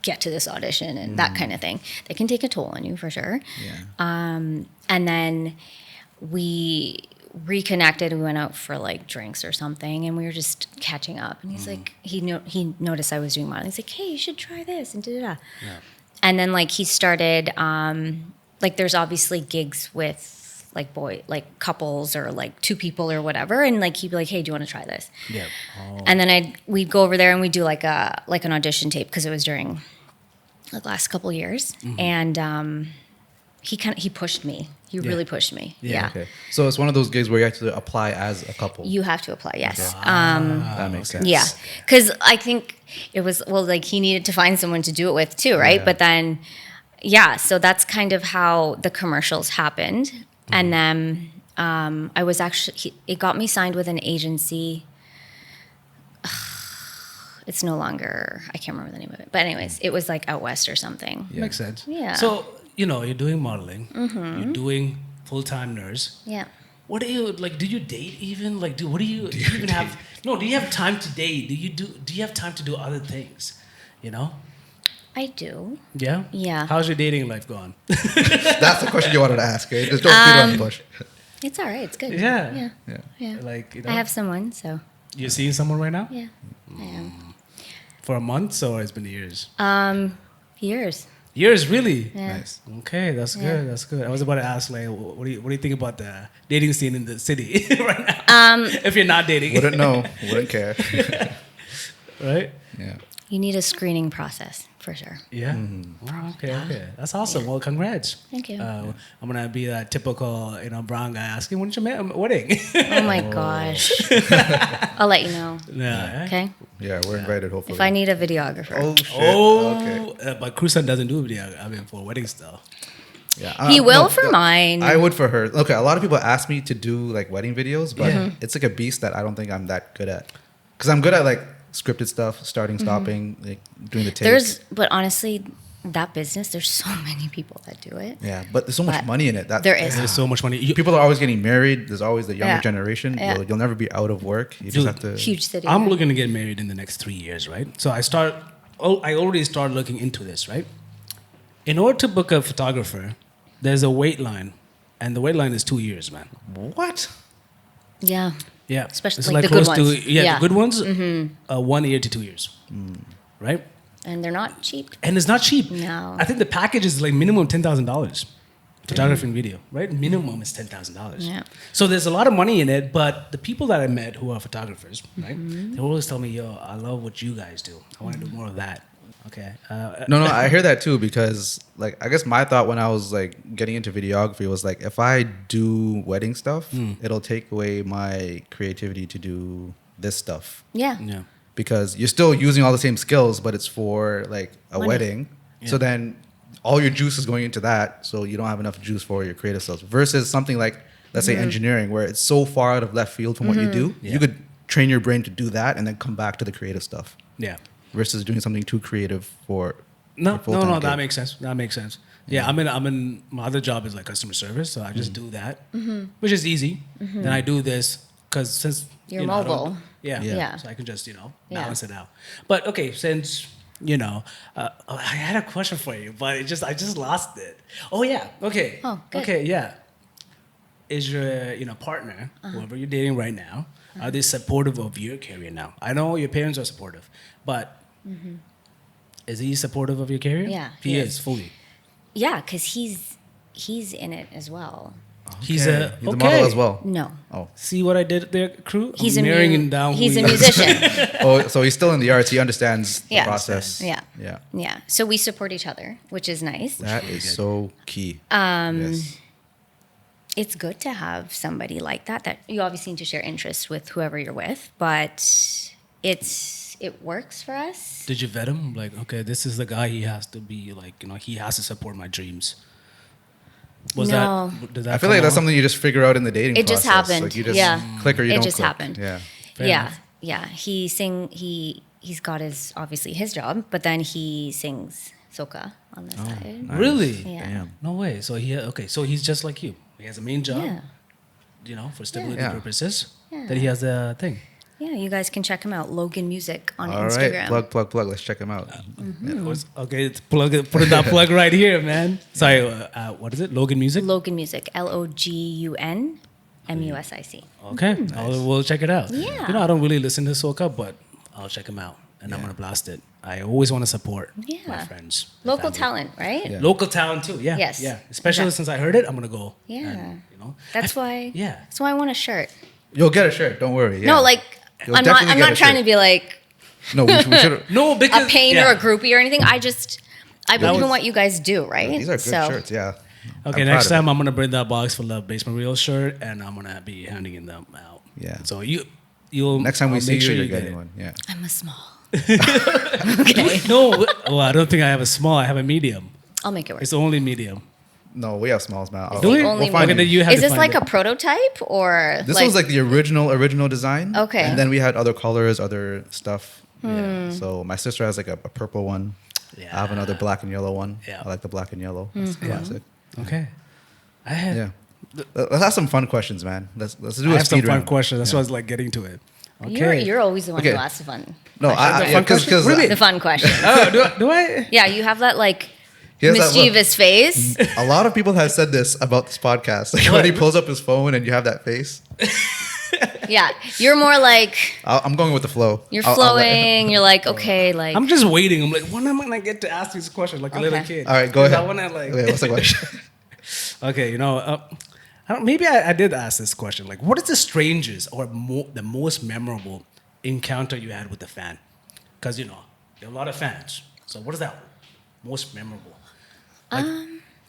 get to this audition and that kind of thing. That can take a toll on you for sure. Yeah. And then we reconnected. We went out for like drinks or something, and we were just catching up. And he's like, he noticed I was doing modeling. He's like, hey, you should try this and da da da. And then like he started, like there's obviously gigs with like couples or like two people or whatever, and like he'd be like, hey, do you want to try this? Yeah. And then we'd go over there and we'd do like an audition tape because it was during the last couple of years, and he pushed me. He really pushed me. Yeah. Okay. So it's one of those gigs where you have to apply as a couple. You have to apply. Yes. That makes sense. Yeah, because I think it was like he needed to find someone to do it with too, right? Yeah. But then, yeah, so that's kind of how the commercials happened, and then I was actually it got me signed with an agency. It's no longer, I can't remember the name of it, but anyways, it was like out west or something. Makes sense. Yeah. So, you're doing modeling, you're doing full-time nurse. Yeah. What do you like? Do you date even? Like, do you even have? No, do you have time to date? Do you have time to do other things? I do. Yeah. Yeah. How's your dating life going? That's the question you wanted to ask. Eh? Just don't beat around the bush. It's all right. It's good. Yeah. Yeah. Yeah. Yeah. Like, I have someone, so you're seeing someone right now yeah, I am. for a month, or it's been years. Years. Years, really. Yeah. Nice. Okay, that's Yeah. good. That's good. I was about to ask, like, what do you think about the dating scene in the city right now? If you're not dating, Wouldn't know. Wouldn't care. right? Yeah. You need a screening process for sure. Yeah. Oh, okay. That's awesome. Well, congrats. Thank you. I'm gonna be that typical, brown guy asking, "When's your wedding?" Oh my gosh. I'll let you know. Yeah. Okay. Yeah, we're invited, hopefully. If I need a videographer. Oh, shit. Oh, Okay. but Cruzen doesn't do video. I mean, for wedding stuff. Yeah. He will for mine. I would for her. Okay, a lot of people ask me to do like wedding videos, but Yeah. it's like a beast that I don't think I'm that good at. Because I'm good at like scripted stuff, starting, stopping, like doing the takes. But honestly, that business, there's so many people that do it. Yeah, but there's so much But money in it. there is. There's so much money. People are always getting married. There's always the younger Yeah. generation. Yeah. You'll never be out of work. You Dude, just have to. Huge city. I'm right? looking to get married in the next 3 years, right? So I already started looking into this, right? In order to book a photographer, there's a wait line, and the wait line is 2 years, man. What? Yeah. Yeah, Especially, it's like, the good close ones. to the Yeah. good ones. 1 year to 2 years, right? And they're not cheap. And it's not cheap. No. I think the package is like minimum $10,000. Photography and video, right? Minimum is $10,000. Yeah. So there's a lot of money in it, but the people that I met who are photographers, right? They always tell me, "Yo, I love what you guys do. I want to do more of that." Okay. No, I hear that too because, like, I guess my thought when I was like getting into videography was like, if I do wedding stuff, it'll take away my creativity to do this stuff. Yeah. Yeah. because you're still using all the same skills, but it's for like a Money. wedding. So then all your juice is going into that, so you don't have enough juice for your creative stuff. Versus something like, let's say, engineering, where it's so far out of left field from what you do, you could train your brain to do that and then come back to the creative stuff. Yeah. Versus doing something too creative for No, your full-time no, gig. that makes sense. That makes sense. Yeah, I'm in. My other job is like customer service, so I just do that, which is easy. Then I do this because since You're I don't- mobile. yeah, so I can just balance it out. But okay, since I had a question for you, but I just lost it. Oh yeah, okay, Oh, good. okay, yeah. Is your partner, whoever you're dating right now, are they supportive of your career now? I know your parents are supportive, but is he supportive of your career? Yeah, he he is is. fully. Yeah, because he's in it as well. He's Okay. a He's a model as well. No, Oh, See what I did there, crew? he's I'm a narrowing him down. he's who a he is. musician. oh, so he's still in the arts. He understands the Yeah. process. Yeah. Yeah. Yeah, so we support each other, which is nice. That is so key. Yes. It's good to have somebody like that you obviously need to share interests with whoever you're with, but it works for us. Did you vet him? Like, okay, this is the guy. He has to be like, he has to support my dreams. No. Did that I feel like come that's on? something you just figure out in the dating It process. just happened. Like you just Yeah. click or you It don't just click. happened. Yeah. Fair Yeah, enough. yeah. He's got obviously his job, but then he sings soca on the side. Really? Yeah. Damn. No way. So so he's just like you. He has a main job. Yeah. For stability Yeah. purposes. Yeah. Then he has a thing. Yeah, you guys can check him out. Logan Music on All Instagram. right. Plug. Let's check him out. Okay, put that plug right here, man. Sorry, what is it? Logan Music. Logan Music, LOGUN MUSIC. Okay, we'll check it out. Yeah. I don't really listen to soca, but I'll check him out, and I'm gonna blast it. I always want to support my Yeah. friends, my Local family. talent, right? Yeah. Local talent too. Yeah. Yes. Yeah. Especially Exactly. since I heard it, I'm gonna go. Yeah. And, That's why. Yeah. That's why I want a shirt. You'll get a shirt. Don't worry. Yeah. No, like You'll I'm definitely get not a trying shirt. to be like No, we should. No, because a pain yeah. or a groupie or anything. I believe in was- what you guys do, right? These are good So, shirts. Yeah. Okay, I'm next proud of time I'm gonna bring that box full of Basement Real shirt, and I'm gonna be handing them out. Yeah. So you'll Next time we I'll see make you, sure you're get getting it. one. Yeah. I'm a small. No, well, I don't think I have a small. I have a medium. I'll make it work. It's the only medium. No, we have smalls, man. the only We'll one. find Okay, then you. you have Is to this find like it. a prototype or This was like the original design. Okay. And then we had other colors, other stuff. Hmm. Yeah. So my sister has like a purple one. I have another black and yellow one. Yeah. I like the black and yellow. That's Mm-hmm. classic. Okay. I have, Yeah. Let's have some fun questions, man. Let's do I a have some speed fun round. questions. That's Yeah. why I was like getting to it. Okay. You're always the one Okay. who asks the fun. No, The fun because question? Really? The fun question. Oh, do I? Yeah, you have that like He has that look. mischievous face. a lot of people have said this about this podcast. Like when he pulls up his phone and you have that face. Yeah, you're more like I'm going with the flow. you're I'll let- flowing. You're like okay, like I'm just waiting. I'm like, when am I gonna get to ask these questions like a little Okay. kid? All right, go 'Cause ahead. I wanna like. Okay, what's the question? Okay, maybe I did ask this question. Like, what is the strangest or the most memorable encounter you had with a fan? Because there are a lot of fans. So what is that most memorable? Like,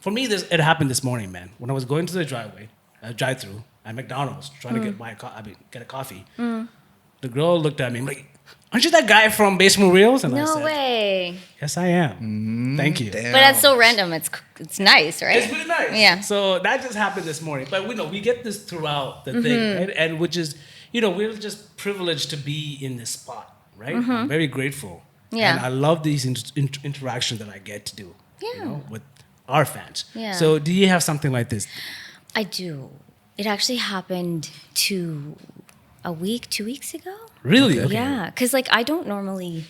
for me, it happened this morning, man. When I was going to the drive-through at McDonald's, trying to get a coffee. The girl looked at me like, "Aren't you that guy from Basement Reels?" And I no said, way. "Yes, I am. Thank you." Damn. But that's so random. It's nice, right? It's pretty nice. Yeah. So that just happened this morning. But we get this throughout the thing, right? And which is, we're just privileged to be in this spot, right? I'm very grateful. Yeah. And I love these interactions that I get to do. Yeah. With our fans. Yeah. So do you have something like this? I do. It actually happened 2 weeks ago. Really? Okay. Yeah, because like I don't normally.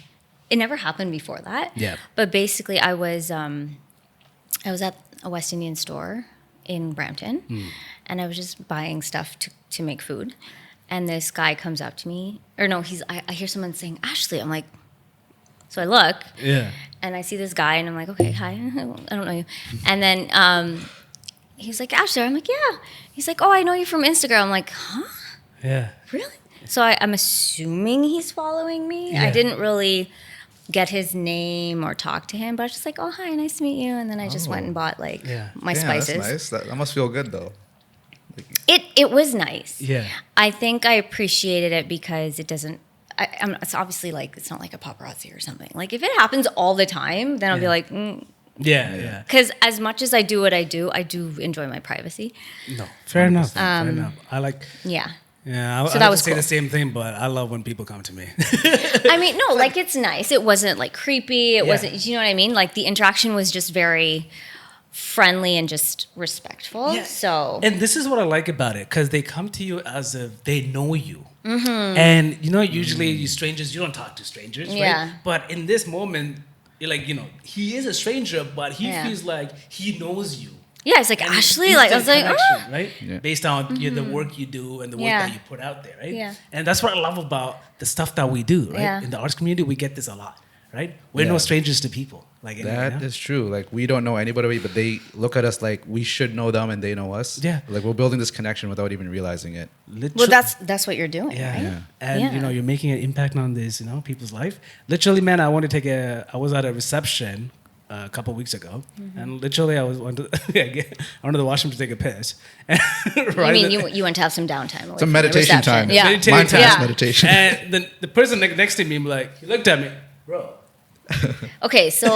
It never happened before that. Yeah. But basically, I was at a West Indian store in Brampton, and I was just buying stuff to make food, and this guy comes up to me, or no, I hear someone saying Ashley. I'm like, so I look, Yeah. and I see this guy, and I'm like, okay, hi, I don't know you, and then he was like, Ashley. I'm like, yeah. He's like, oh, I know you from Instagram. I'm like, huh? Yeah. Really? So I'm assuming he's following me. Yeah. I didn't really get his name or talk to him, but I was just like, oh, hi, nice to meet you. And then I just went and bought like Yeah. my Damn, spices. That's nice. That must feel good though. It was nice. Yeah. I think I appreciated it because it doesn't, it's obviously like, it's not like a paparazzi or something. Like if it happens all the time, then I'll be like, Yeah. because as much as I do what I do enjoy my privacy. No, fair enough. Fair enough. I like. Yeah. Yeah, So I that would was say cool. the same thing, but I love when people come to me. I mean, no, like it's nice. It wasn't like creepy. It wasn't, you know what I mean? Like the interaction was just very friendly and just respectful. Yeah. So, And this is what I like about it, because they come to you as if they know you. And usually you strangers, you don't talk to strangers, Yeah. right? But in this moment, you're like, he is a stranger, but he feels like he knows you. yeah, it's like And Ashley, like I was instant like, connection, oh. right? Yeah. Based on the work you do and the work Yeah. that you put out there, right? Yeah. And that's what I love about the stuff that we do, right? Yeah. In the arts community, we get this a lot, right? We're no Yeah. strangers to people. Like That is true. Like we don't know anybody, but they look at us like we should know them and they know us. Yeah. Like we're building this connection without even realizing it. Well, that's what you're doing, Yeah. right? Yeah. And Yeah. you're making an impact on this, people's life. Literally, man, I was at a reception a couple weeks ago, and literally I went to the washroom to take a piss. I mean, you went to have some downtime. away Some from the meditation reception. time. Yeah. Meditation Mindfulness time. meditation. And the person next to me, he looked at me, bro. Okay, so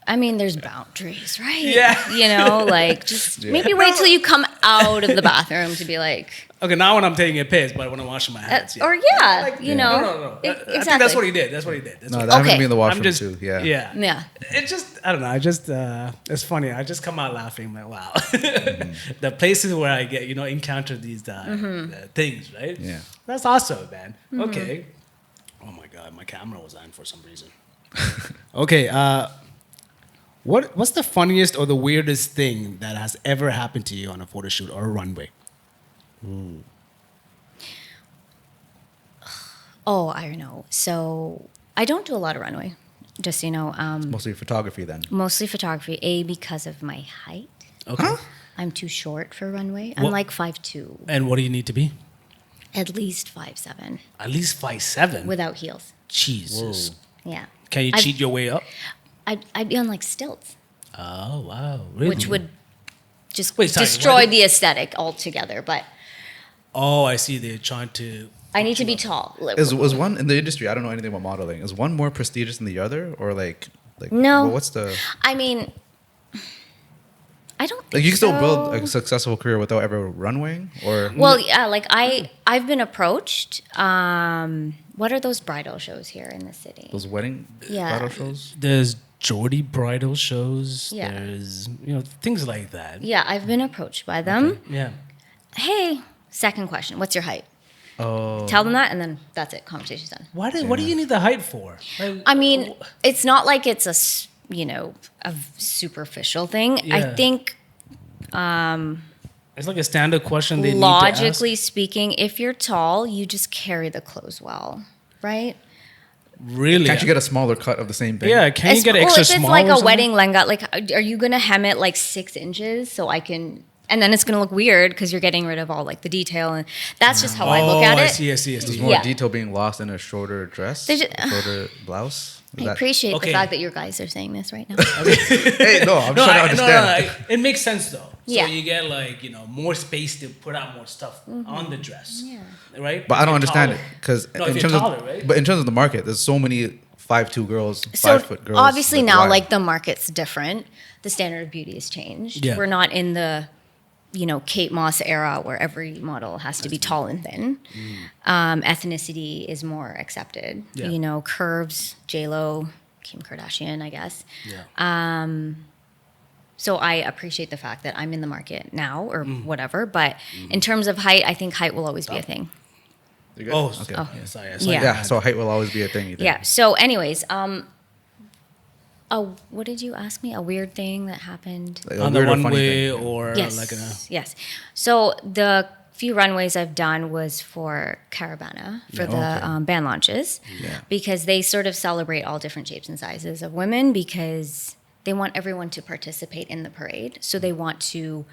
I mean, there's boundaries, right? Yeah. Like just maybe wait till you come out of the bathroom to be like, Okay, not when I'm taking a piss, but when I'm washing my hands. or No. No. I Exactly. think that's what he did. That's what he did. That's No, what that happened to Okay. me in the washroom I'm just, too. Yeah. Yeah. It just, I don't know. It's funny. I just come out laughing. Like, wow. The places where I get, encounter these things, right? Yeah. That's awesome, man. Okay. Oh my God, my camera was on for some reason. Okay. What's the funniest or the weirdest thing that has ever happened to you on a photo shoot or a runway? oh, I don't know. So I don't do a lot of runway, just so you know. Mostly photography then. Mostly photography. Because of my height, Okay. I'm too short for runway. I'm What- like 5'2", And what do you need to be? at least 5'7", At least 5'7". without heels. Jesus. Yeah. Can you I've- cheat your way up? I'd be on like stilts, Oh wow! Really? which would just Wait, sorry, destroy what? the aesthetic altogether. But Oh, I see. They're trying to. I need to be tall. Is one in the industry? I don't know anything about modeling. Is one more prestigious than the other, or like No. well, what's the I mean, I don't think like? You can still so. build a successful career without ever runwaying, or Well, yeah, like I've been approached. What are those bridal shows here in the city? those wedding Yeah. bridal shows. There's Geordie bridal shows. Yeah. There's things like that. Yeah, I've been approached by them. Yeah. Hey, second question. What's your height? Oh, Tell them that, and then that's it. Conversation's done. What do you need the height for? Like, I mean, it's not like it's a superficial thing. I Yeah. think it's like a standard question. They logically speaking, if you're tall, you just carry the clothes well, right? need to ask. Really? can't you get a smaller cut of the same thing? Yeah. Can you get well, extra if it's small? like or a something? wedding lehenga, like are you gonna hem it like 6 inches so I can? And then it's gonna look weird because you're getting rid of all like the detail, and that's just how I look at Oh, it. I see. I see. I There's see. more Yeah. detail being lost in a shorter dress, They just- shorter blouse. Is I that- appreciate Okay. the fact that you guys are saying this right now. Hey, no, I'm No, trying to understand. it makes sense though. Yeah. So you get more space to put out more stuff on the dress. Yeah. Right. But I don't If you're understand taller. it because No, if you're taller, right? but in terms of the market, there's so many 5'2" girls, So 5' girls. obviously like, now why? like the market's different. The standard of beauty has changed. Yeah. We're not in the Kate Moss era where every model has to be tall and thin. Ethnicity is more accepted. Yeah. Curves, J-Lo, Kim Kardashian, I guess. Yeah. So I appreciate the fact that I'm in the market now or whatever. But in terms of height, I think height will always be a thing. You good? Oh, okay. Yeah, sorry. Yeah. Yeah, so height will always be a thing. You think? Yeah. So anyways, what did you ask me? A weird thing that happened? Like a On the weird or funny runway thing. or Yes. like Yes. So the few runways I've done was for Caravana for the okay. band launches Yeah. because they sort of celebrate all different shapes and sizes of women because they want everyone to participate in the parade. So they want to,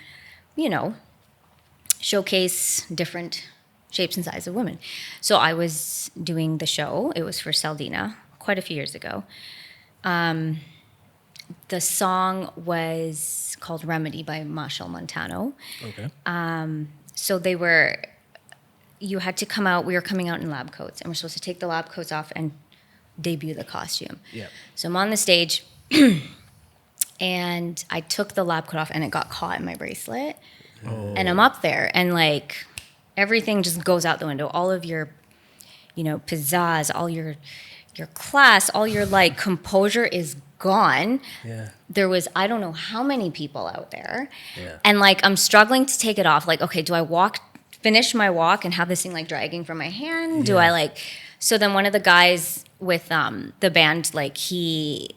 showcase different shapes and sizes of women. So I was doing the show. It was for Saldina quite a few years ago. The song was called Remedy by Marshall Montano. Okay. So they were you had to come out. We were coming out in lab coats, and we're supposed to take the lab coats off and debut the costume. Yeah. So I'm on the stage, and I took the lab coat off, and it got caught in my bracelet. Oh. And I'm up there, and like everything just goes out the window. All of your, pizzazz, all your class, all your like composure is gone. Yeah. There was I don't know how many people out there. Yeah. And like I'm struggling to take it off. Like, okay, do I finish my walk and have this thing like dragging from my hand? Do I like so then one of the guys with the band, like he's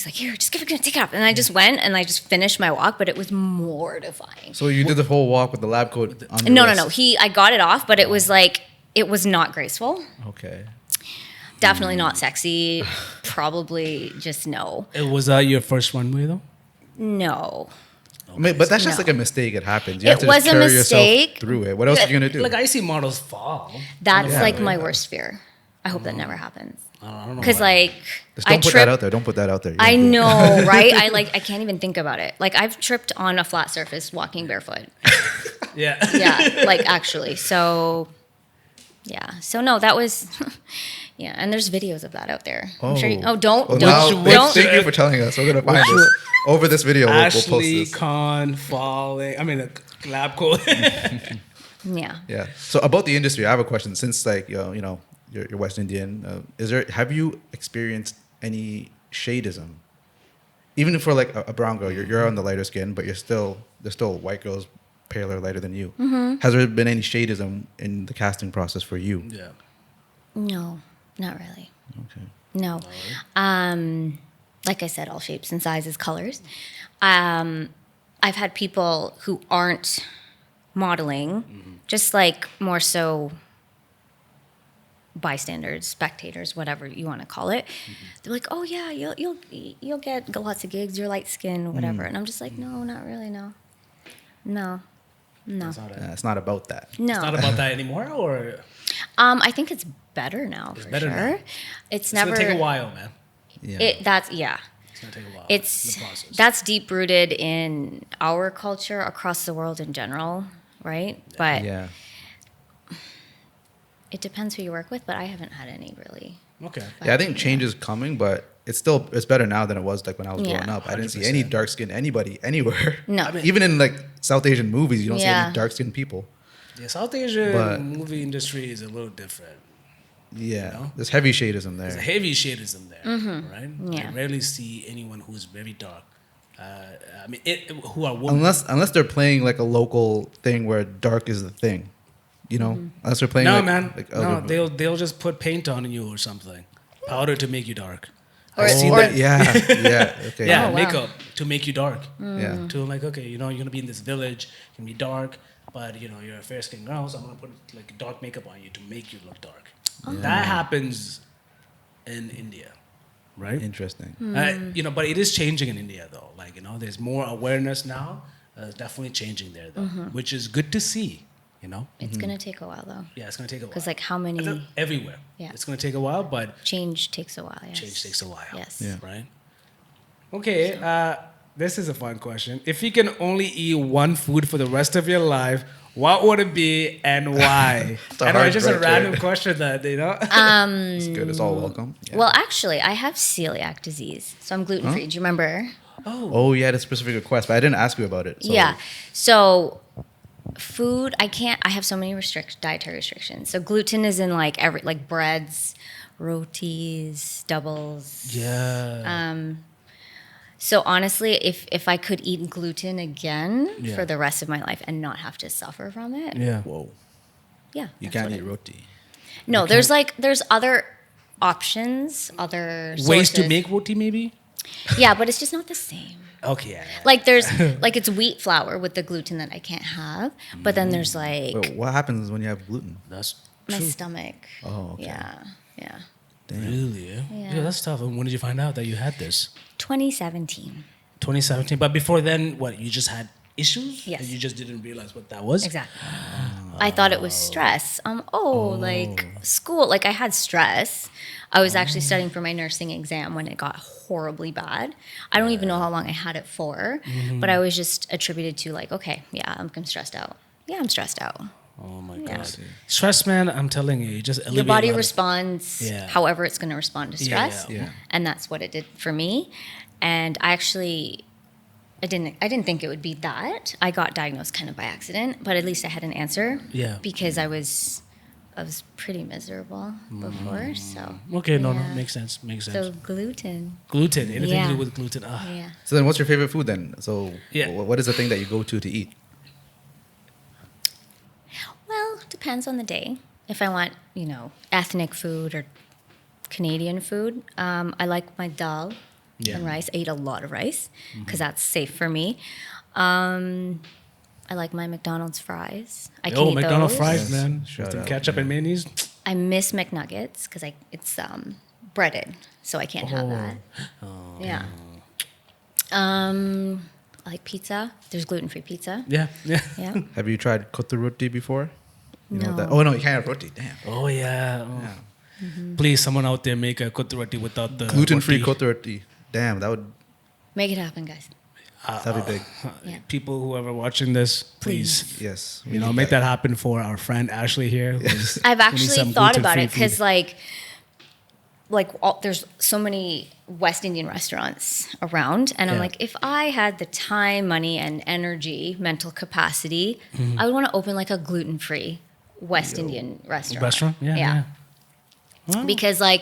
like, here, just take it off. And I just went and I just finished my walk, but it was mortifying. So you did the whole walk with the lab coat on your No. wrist? I got it off, but it was like, it was not graceful. Okay. Definitely not sexy. Probably just no. Was that your first runway though? No. I mean, but that's just No. like a mistake. It happens. You It have to was just a carry mistake. yourself through it. What else are you gonna do? Like I see models fall. That's Yeah, like right. my worst fear. I hope that never happens. I don't know. Because like Just don't put that out there. Don't put that out there. You I don't do it. know, right? I can't even think about it. Like I've tripped on a flat surface walking barefoot. Yeah. Yeah, like actually. So yeah. So no, that was yeah, and there's videos of that out there. I'm sure don't Well, now, don't Thank you for telling us. We're gonna find this over this video. We'll post Ashley this. Khan falling. I mean, a lab coat. Yeah. Yeah. So about the industry, I have a question. Since like you're West Indian, have you experienced any shadism? Even for like a brown girl, you're on the lighter skin, but there's still white girls paler, lighter than you. Mm-hmm. Has there been any shadism in the casting process for you? Yeah. No, not really. Okay. No. Like I said, all shapes and sizes, colors. I've had people who aren't modeling, just like more so bystanders, spectators, whatever you want to call it. They're like, "Oh yeah, you'll get lots of gigs. You're light skin, whatever." And I'm just like, "No, not really. No." It's not about that. No. It's not about that anymore, or I think it's better now. It's better sure. now. It's it's never. gonna take a while, man. Yeah. It's It's gonna take a while. It's the process. that's deep rooted in our culture across the world in general, right? But yeah. it depends who you work with. But I haven't had any really. Okay. Yeah, I think change is coming, but it's better now than it was like when I was growing Yeah. up. I didn't see any 100%. dark skinned anybody anywhere. No. I mean- Even in like South Asian movies, you don't see Yeah. any dark skinned people. Yeah, South Asian But- movie industry is a little different. Yeah, know? there's heavy shadism There's a there. heavy shadism there, right? Yeah. I rarely see anyone who's very dark. I mean, who are women. Unless they're playing like a local thing where dark is the thing, Unless they're playing. No, like, man. Like No, other- they'll just put paint on you or something, powder to make you dark. Or- I see or- that. yeah, okay. Yeah, Oh, wow. makeup to make you dark. Yeah. To like, okay, you're gonna be in this village, you're gonna be dark, but you're a fair skinned girl, so I'm gonna put like dark makeup on you to make you look dark. That happens in India, right? Interesting. But it is changing in India though. Like, there's more awareness now. Definitely changing there though, which is good to see. It's gonna take a while though, Yeah, it's gonna take a while. because like how many Everywhere. Yeah. It's gonna take a while, but change takes a while. Yes. change takes a while. Yes. Yeah. Right. Okay. This is a fun question. If you can only eat one food for the rest of your life, what would it be and why? a I know hard it's just a right random there. question that It's good. It's all welcome. Yeah. Well, actually, I have celiac disease, so I'm gluten free. Do you remember? Oh, yeah, that's a specific request, but I didn't ask you about it. So. Yeah. So food, I have so many dietary restrictions. So gluten is in like breads, rotis, doubles. Yeah. So honestly, if I could eat gluten again Yeah. for the rest of my life and not have to suffer from it, yeah. Whoa. yeah. You that's can't what eat it- roti. No, there's other options, other Ways to sources. make roti, maybe. Yeah, but it's just not the same. Okay. Yeah. Like there's like it's wheat flour with the gluten that I can't have, but then there's like Wait, what happens when you have gluten? That's my true. stomach. Oh, okay. Yeah. Really? Yeah. Yeah. That's tough. And when did you find out that you had this? 2017. 2017. But before then, what? You just had issues? Yes. And you just didn't realize what that was? Exactly. I thought it was stress. Like school. Like I had stress. I was actually studying for my nursing exam when it got horribly bad. I don't even know how long I had it for, but I was just attributed to like, okay, yeah, I'm stressed out. Yeah, I'm stressed out. Oh my Yeah. god. Stress, man. I'm telling you, just Your alleviate body a lot of- responds Yeah. however it's going to respond to Yeah, stress, yeah. and that's what it did for me. And I didn't think it would be that. I got diagnosed kind of by accident, but at least I had an answer. Yeah. Because I was pretty miserable before. So Okay, no, yeah. makes sense. Makes sense. So gluten. Gluten. Anything to Yeah. do with gluten? Yeah. So then, what's your favorite food then? So, Yeah. what is the thing that you go to eat? Well, depends on the day. If I want, ethnic food or Canadian food, I like my dal Yeah. and rice. I eat a lot of rice because that's safe for me. I like my McDonald's fries. I can Oh, eat McDonald's those. fries, Yes. man. Shout With the out, ketchup and mayonnaise. I miss McNuggets because it's breaded, so I can't have that. Yeah. I like pizza. There's gluten-free pizza. Yeah, yeah. Yeah. Have you tried kotu roti before? You know No. that? Oh no, you can't have roti. Damn. Oh yeah. Oh. Mm-hmm. Please, someone out there make a kotu roti without the Gluten-free roti. kotu roti. Damn, that would Make it happen, guys. that'd be big. Yeah. People who are watching this, please, Yes. you know, make that happen for our friend Ashley here. who's- I've who needs actually some thought about it gluten-free because food. there's so many West Indian restaurants around, and I'm Yeah. like, if I had the time, money, and energy, mental capacity, Mm-hmm. I would want to open like a gluten-free West Indian restaurant. Restaurant? Yeah, yeah. Wow. Because I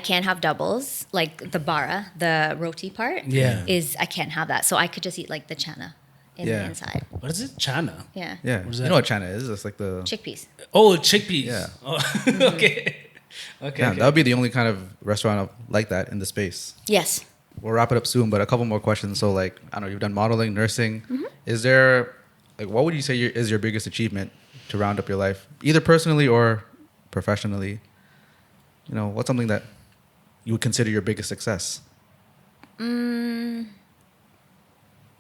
can't have doubles, like the bara, the roti part. Yeah. I can't have that, so I could just eat like the chana in Yeah. the inside. What is it? Chana. Yeah. Yeah. What is You that? know what chana is? It's like the Chickpeas. Oh, chickpeas. Yeah. Oh, okay. Okay. yeah, okay. that would be the only kind of restaurant like that in the space. Yes. We'll wrap it up soon, but a couple more questions. So, like, I don't know, you've done modeling, nursing. Mm-hmm. Is there, like, what would you say is your biggest achievement to round up your life, either personally or professionally? You know, what's something that you would consider your biggest success?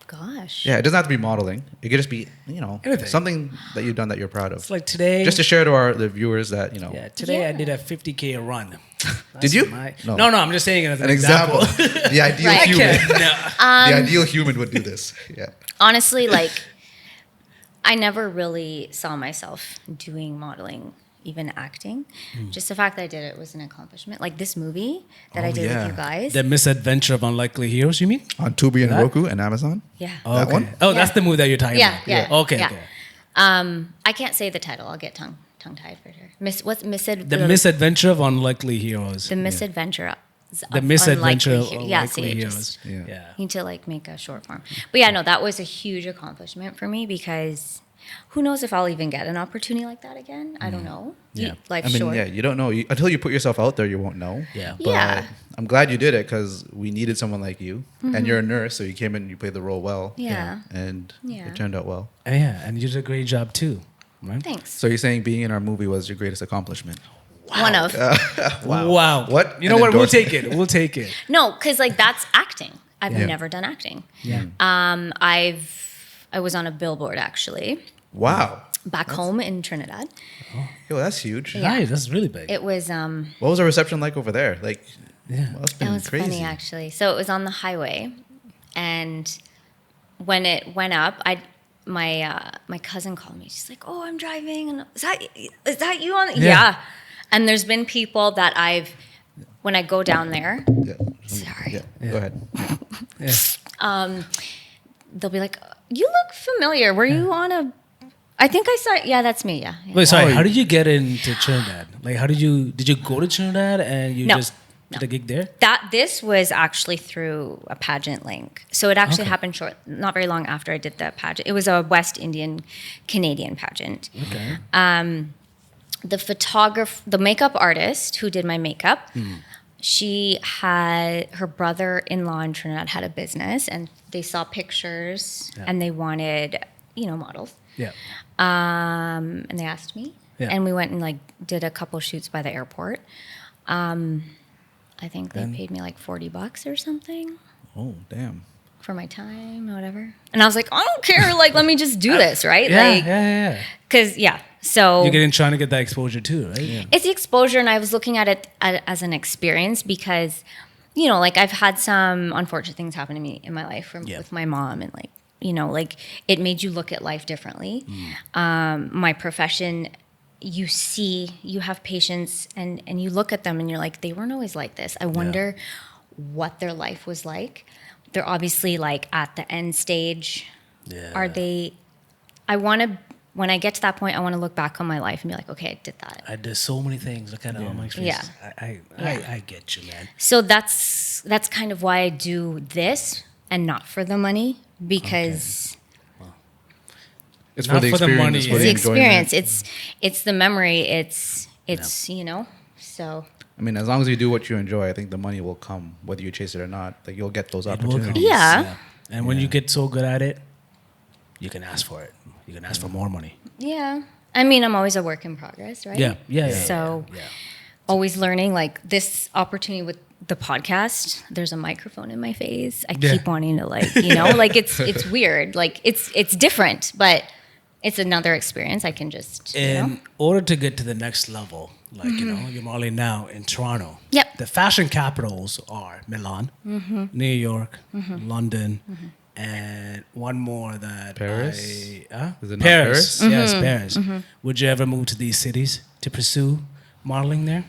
Gosh. Yeah, it doesn't have to be modeling. It could just be, Anything. something that you've done that you're proud of. It's like today. Just to share to the viewers that, Yeah, today I Yeah. did a 50K run. Did you? No. No. I'm just saying it as An example. The ideal Right. human. No. The ideal human would do this. Yeah. Honestly, I never really saw myself doing modeling, even acting. Just the fact that I did it was an accomplishment. Like this movie that I Oh, did yeah. with you guys. The Misadventure of Unlikely Heroes, you mean? On Tubi and That? Roku and Amazon. Yeah. Oh, That okay. one? Oh, that's Yeah. the movie that you're talking Yeah, about. yeah. Okay, yeah. okay. I can't say the title. I'll get tongue-tied for sure. The Misadventure of Unlikely Heroes. The misadventure. The Misadventure of Unlikely Yeah, see, Unlikely it Heroes. just Yeah. need to make a short form. But yeah, no, that was a huge accomplishment for me because who knows if I'll even get an opportunity like that again? I don't know. Yeah. Life's I mean, short. yeah, you don't know. Until you put yourself out there, you won't know. Yeah. But Yeah. I'm glad you did it because we needed someone like you. And you're a nurse, so you came in and you played the role well. Yeah. And Yeah. it turned out well. Yeah, and you did a great job too. Right? Thanks. So you're saying being in our movie was your greatest accomplishment? One of. Wow. What You know an what? We'll endorsement. take it. We'll take it. No, because that's acting. I've Yeah. never done acting. Yeah. I was on a billboard actually Wow. back home in Trinidad. Yo, that's huge. Yeah. Nice. That's really big. It was What was the reception like over there? Like, Yeah. must have it been was crazy. funny actually. So it was on the highway, and when it went up, my cousin called me. She's like, "Oh, I'm driving, and is that you on?" Yeah. And there's been people that when I go down there, Yeah. sorry, Yeah. Go ahead. Yeah. they'll be like, "You look familiar. Were you on a?" I think I saw. Yeah, that's me. Yeah. yeah. Wait, sorry. Oh, How did you get into Trinidad? Like, did you go to Trinidad and you No. just did a gig there? This was actually through a pageant link. So it actually Okay. happened not very long after I did the pageant. It was a West Indian Canadian pageant. Okay. The makeup artist who did my makeup, she had her brother-in-law in Trinidad had a business, and they saw pictures Yeah. and they wanted, models. Yeah. And they asked me, Yeah. and we went and did a couple shoots by the airport. I think they paid me $40 or something Oh, damn. for my time or whatever. And I was like, I don't care. Let me just do this, right? Yeah. Because, so You're trying to get that exposure too, right? Yeah. it's the exposure, and I was looking at it as an experience because, I've had some unfortunate things happen to me in my life Yeah. with my mom, and you know, like it made you look at life differently. My profession, you see, you have patients and you look at them and you're like, they weren't always like this. I wonder what their life was like. They're obviously like at the end stage. Yeah. Are they, when I get to that point, I want to look back on my life and be like, okay, I did that. I did so many things. Look at all my experiences. Yeah. I get you, man. So that's kind of why I do this and not for the money, because It's Not for the for the experience. money, It's yeah. for it's the the enjoyment. experience. It's the memory. It's you know. So I mean, as long as you do what you enjoy, I think the money will come, whether you chase it or not. Like you'll get those It will come. opportunities. Yeah. And when you get so good at it, you can ask for it. You can ask for more money. yeah, I mean, I'm always a work in progress, right? Yeah. So yeah. always learning. Like this opportunity with the podcast, there's a microphone in my face. I Yeah. keep wanting to like, you know, like it's weird. Like it's different, but it's another experience. I can just, you know. In order to get to the next level, like, you know, you're modeling now in Toronto. Yep. The fashion capitals are Milan, New York, London, and one more that Paris? Is it not Paris? Paris? Yes, Paris. Would you ever move to these cities to pursue modeling there?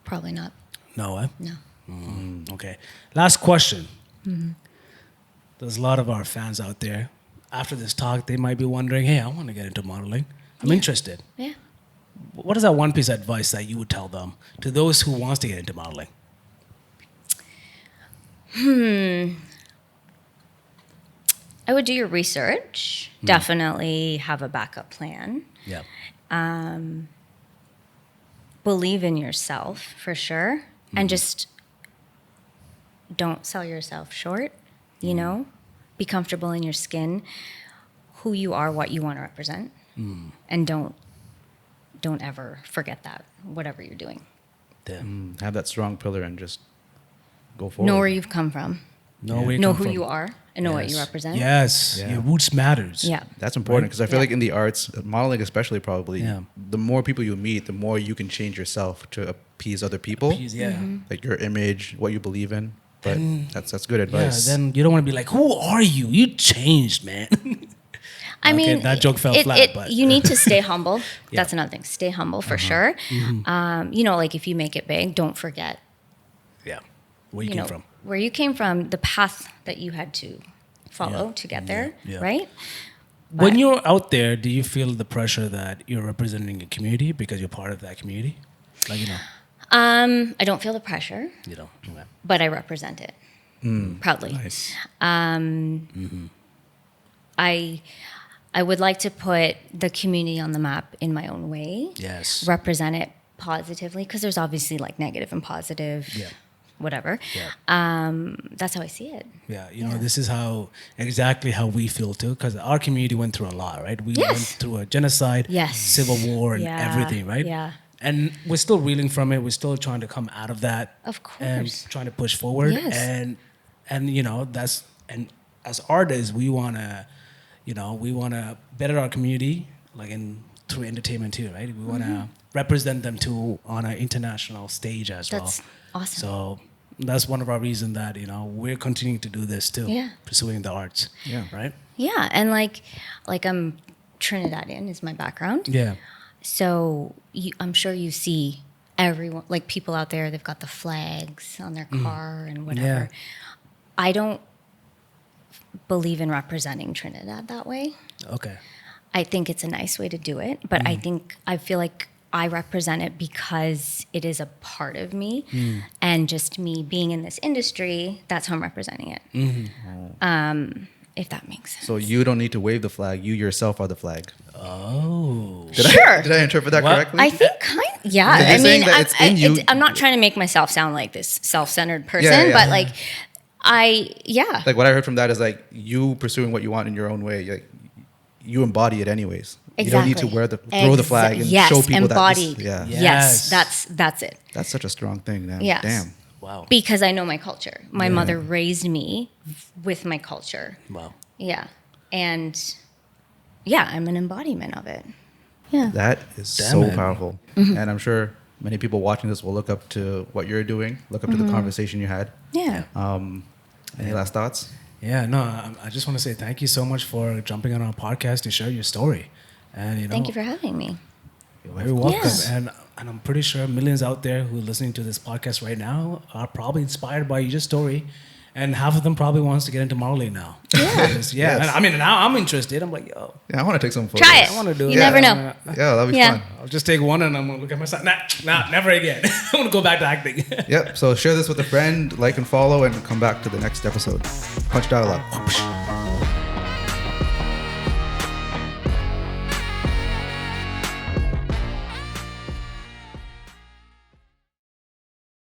Probably not. No, eh? No. Okay. Last question. There's a lot of our fans out there. After this talk, they might be wondering, hey, I want to get into modeling. I'm interested. Yeah. What is that one piece of advice that you would tell them, to those who wants to get into modeling? I would do your research. Definitely have a backup plan. Yeah. Believe in yourself for sure. And just don't sell yourself short, you know? Be comfortable in your skin, who you are, what you want to represent. And don't ever forget that, whatever you're doing. Damn. Have that strong pillar and just go forward. Know where you've come from. Know where you Know come who from. you are and know what you Yes. represent. Yes. Yeah. Your roots matters. Yeah. That's important because I feel Yeah. like in the arts, modeling especially, probably, Yeah. the more people you meet, the more you can change yourself to appease other people. Yeah. Like your image, what you believe in. But that's good Yeah, advice. then you don't want to be like, who are you? You changed, man. I Okay, mean, that joke fell flat, but- you need to stay humble. Yeah. That's another thing. Stay humble for sure. You know, like if you make it big, don't forget, Yeah. Where you you came know, from. where you came from, the path that you had to follow Yeah. to get there, Yeah. right? When But- you're out there, do you feel the pressure that you're representing a community because you're part of that community? Like, you know, I don't feel the pressure, you know. Okay. but I represent it proudly. Nice. I would like to put the community on the map in my own way. Yes. Represent it positively, because there's obviously like negative and positive, Yeah. whatever. Yeah. That's how I see it. Yeah, you know, this is exactly how we feel too, because our community went through a lot, right? We went Yes. through a genocide, Yes. civil war, and Yeah, everything, right? yeah. And we're still reeling from it. We're still trying to come out of that. Of And course. trying to push forward. Yes. And you know, and as artists, we wanna better our community, like through entertainment too, right? We wanna represent them too on an international stage as That's well. awesome. So that's one of our reasons that, you know, we're continuing to do this too. Yeah. Pursuing the arts. Yeah. Right? Yeah, and like I'm Trinidadian is my background. Yeah. So I'm sure you see everyone, like people out there, they've got the flags on their car and whatever. I don't believe in representing Trinidad that way. Okay. I think it's a nice way to do it, but I feel like I represent it because it is a part of me, and just me being in this industry, that's how I'm representing it. If that makes sense. So you don't need to wave the flag. You yourself are the flag. Oh. Sure. Did I interpret that What? correctly? I think yeah. Because you're I saying mean, that it's in you. I'm not trying to make myself sound like this self-centered person, Yeah. but like, Like what I heard from that is like you pursuing what you want in your own way. Like you embody it anyways. You don't need to throw the flag and show people embody. that. Yeah. Yes, Yes. that's it. That's such a strong thing, man. Yes. Damn. Wow. Because I know my culture. My mother raised me with my culture. Wow. Yeah, and I'm an embodiment of it. Yeah. That is Damn so it. powerful. And I'm sure many people watching this will look up to what you're doing, look up to the conversation you had. Yeah. Any last thoughts? Yeah, no, I just want to say thank you so much for jumping on our podcast to share your story. And Thank you for having me. You're very welcome. Yeah. And I'm pretty sure millions out there who are listening to this podcast right now are probably inspired by your story. And half of them probably wants to get into modeling now. Yeah. Yes. Yes. And I mean, now I'm interested. I'm like, yo, Yeah, I want to take some photos. Try it. I want to do it. You never know. Yeah, that'd be Yeah. fun. I'll just take one and I'm going to look at myself. Nah, never again. I want to go back to acting. Yep. So share this with a friend, like and follow, and come back to the next episode. Punch dialogue.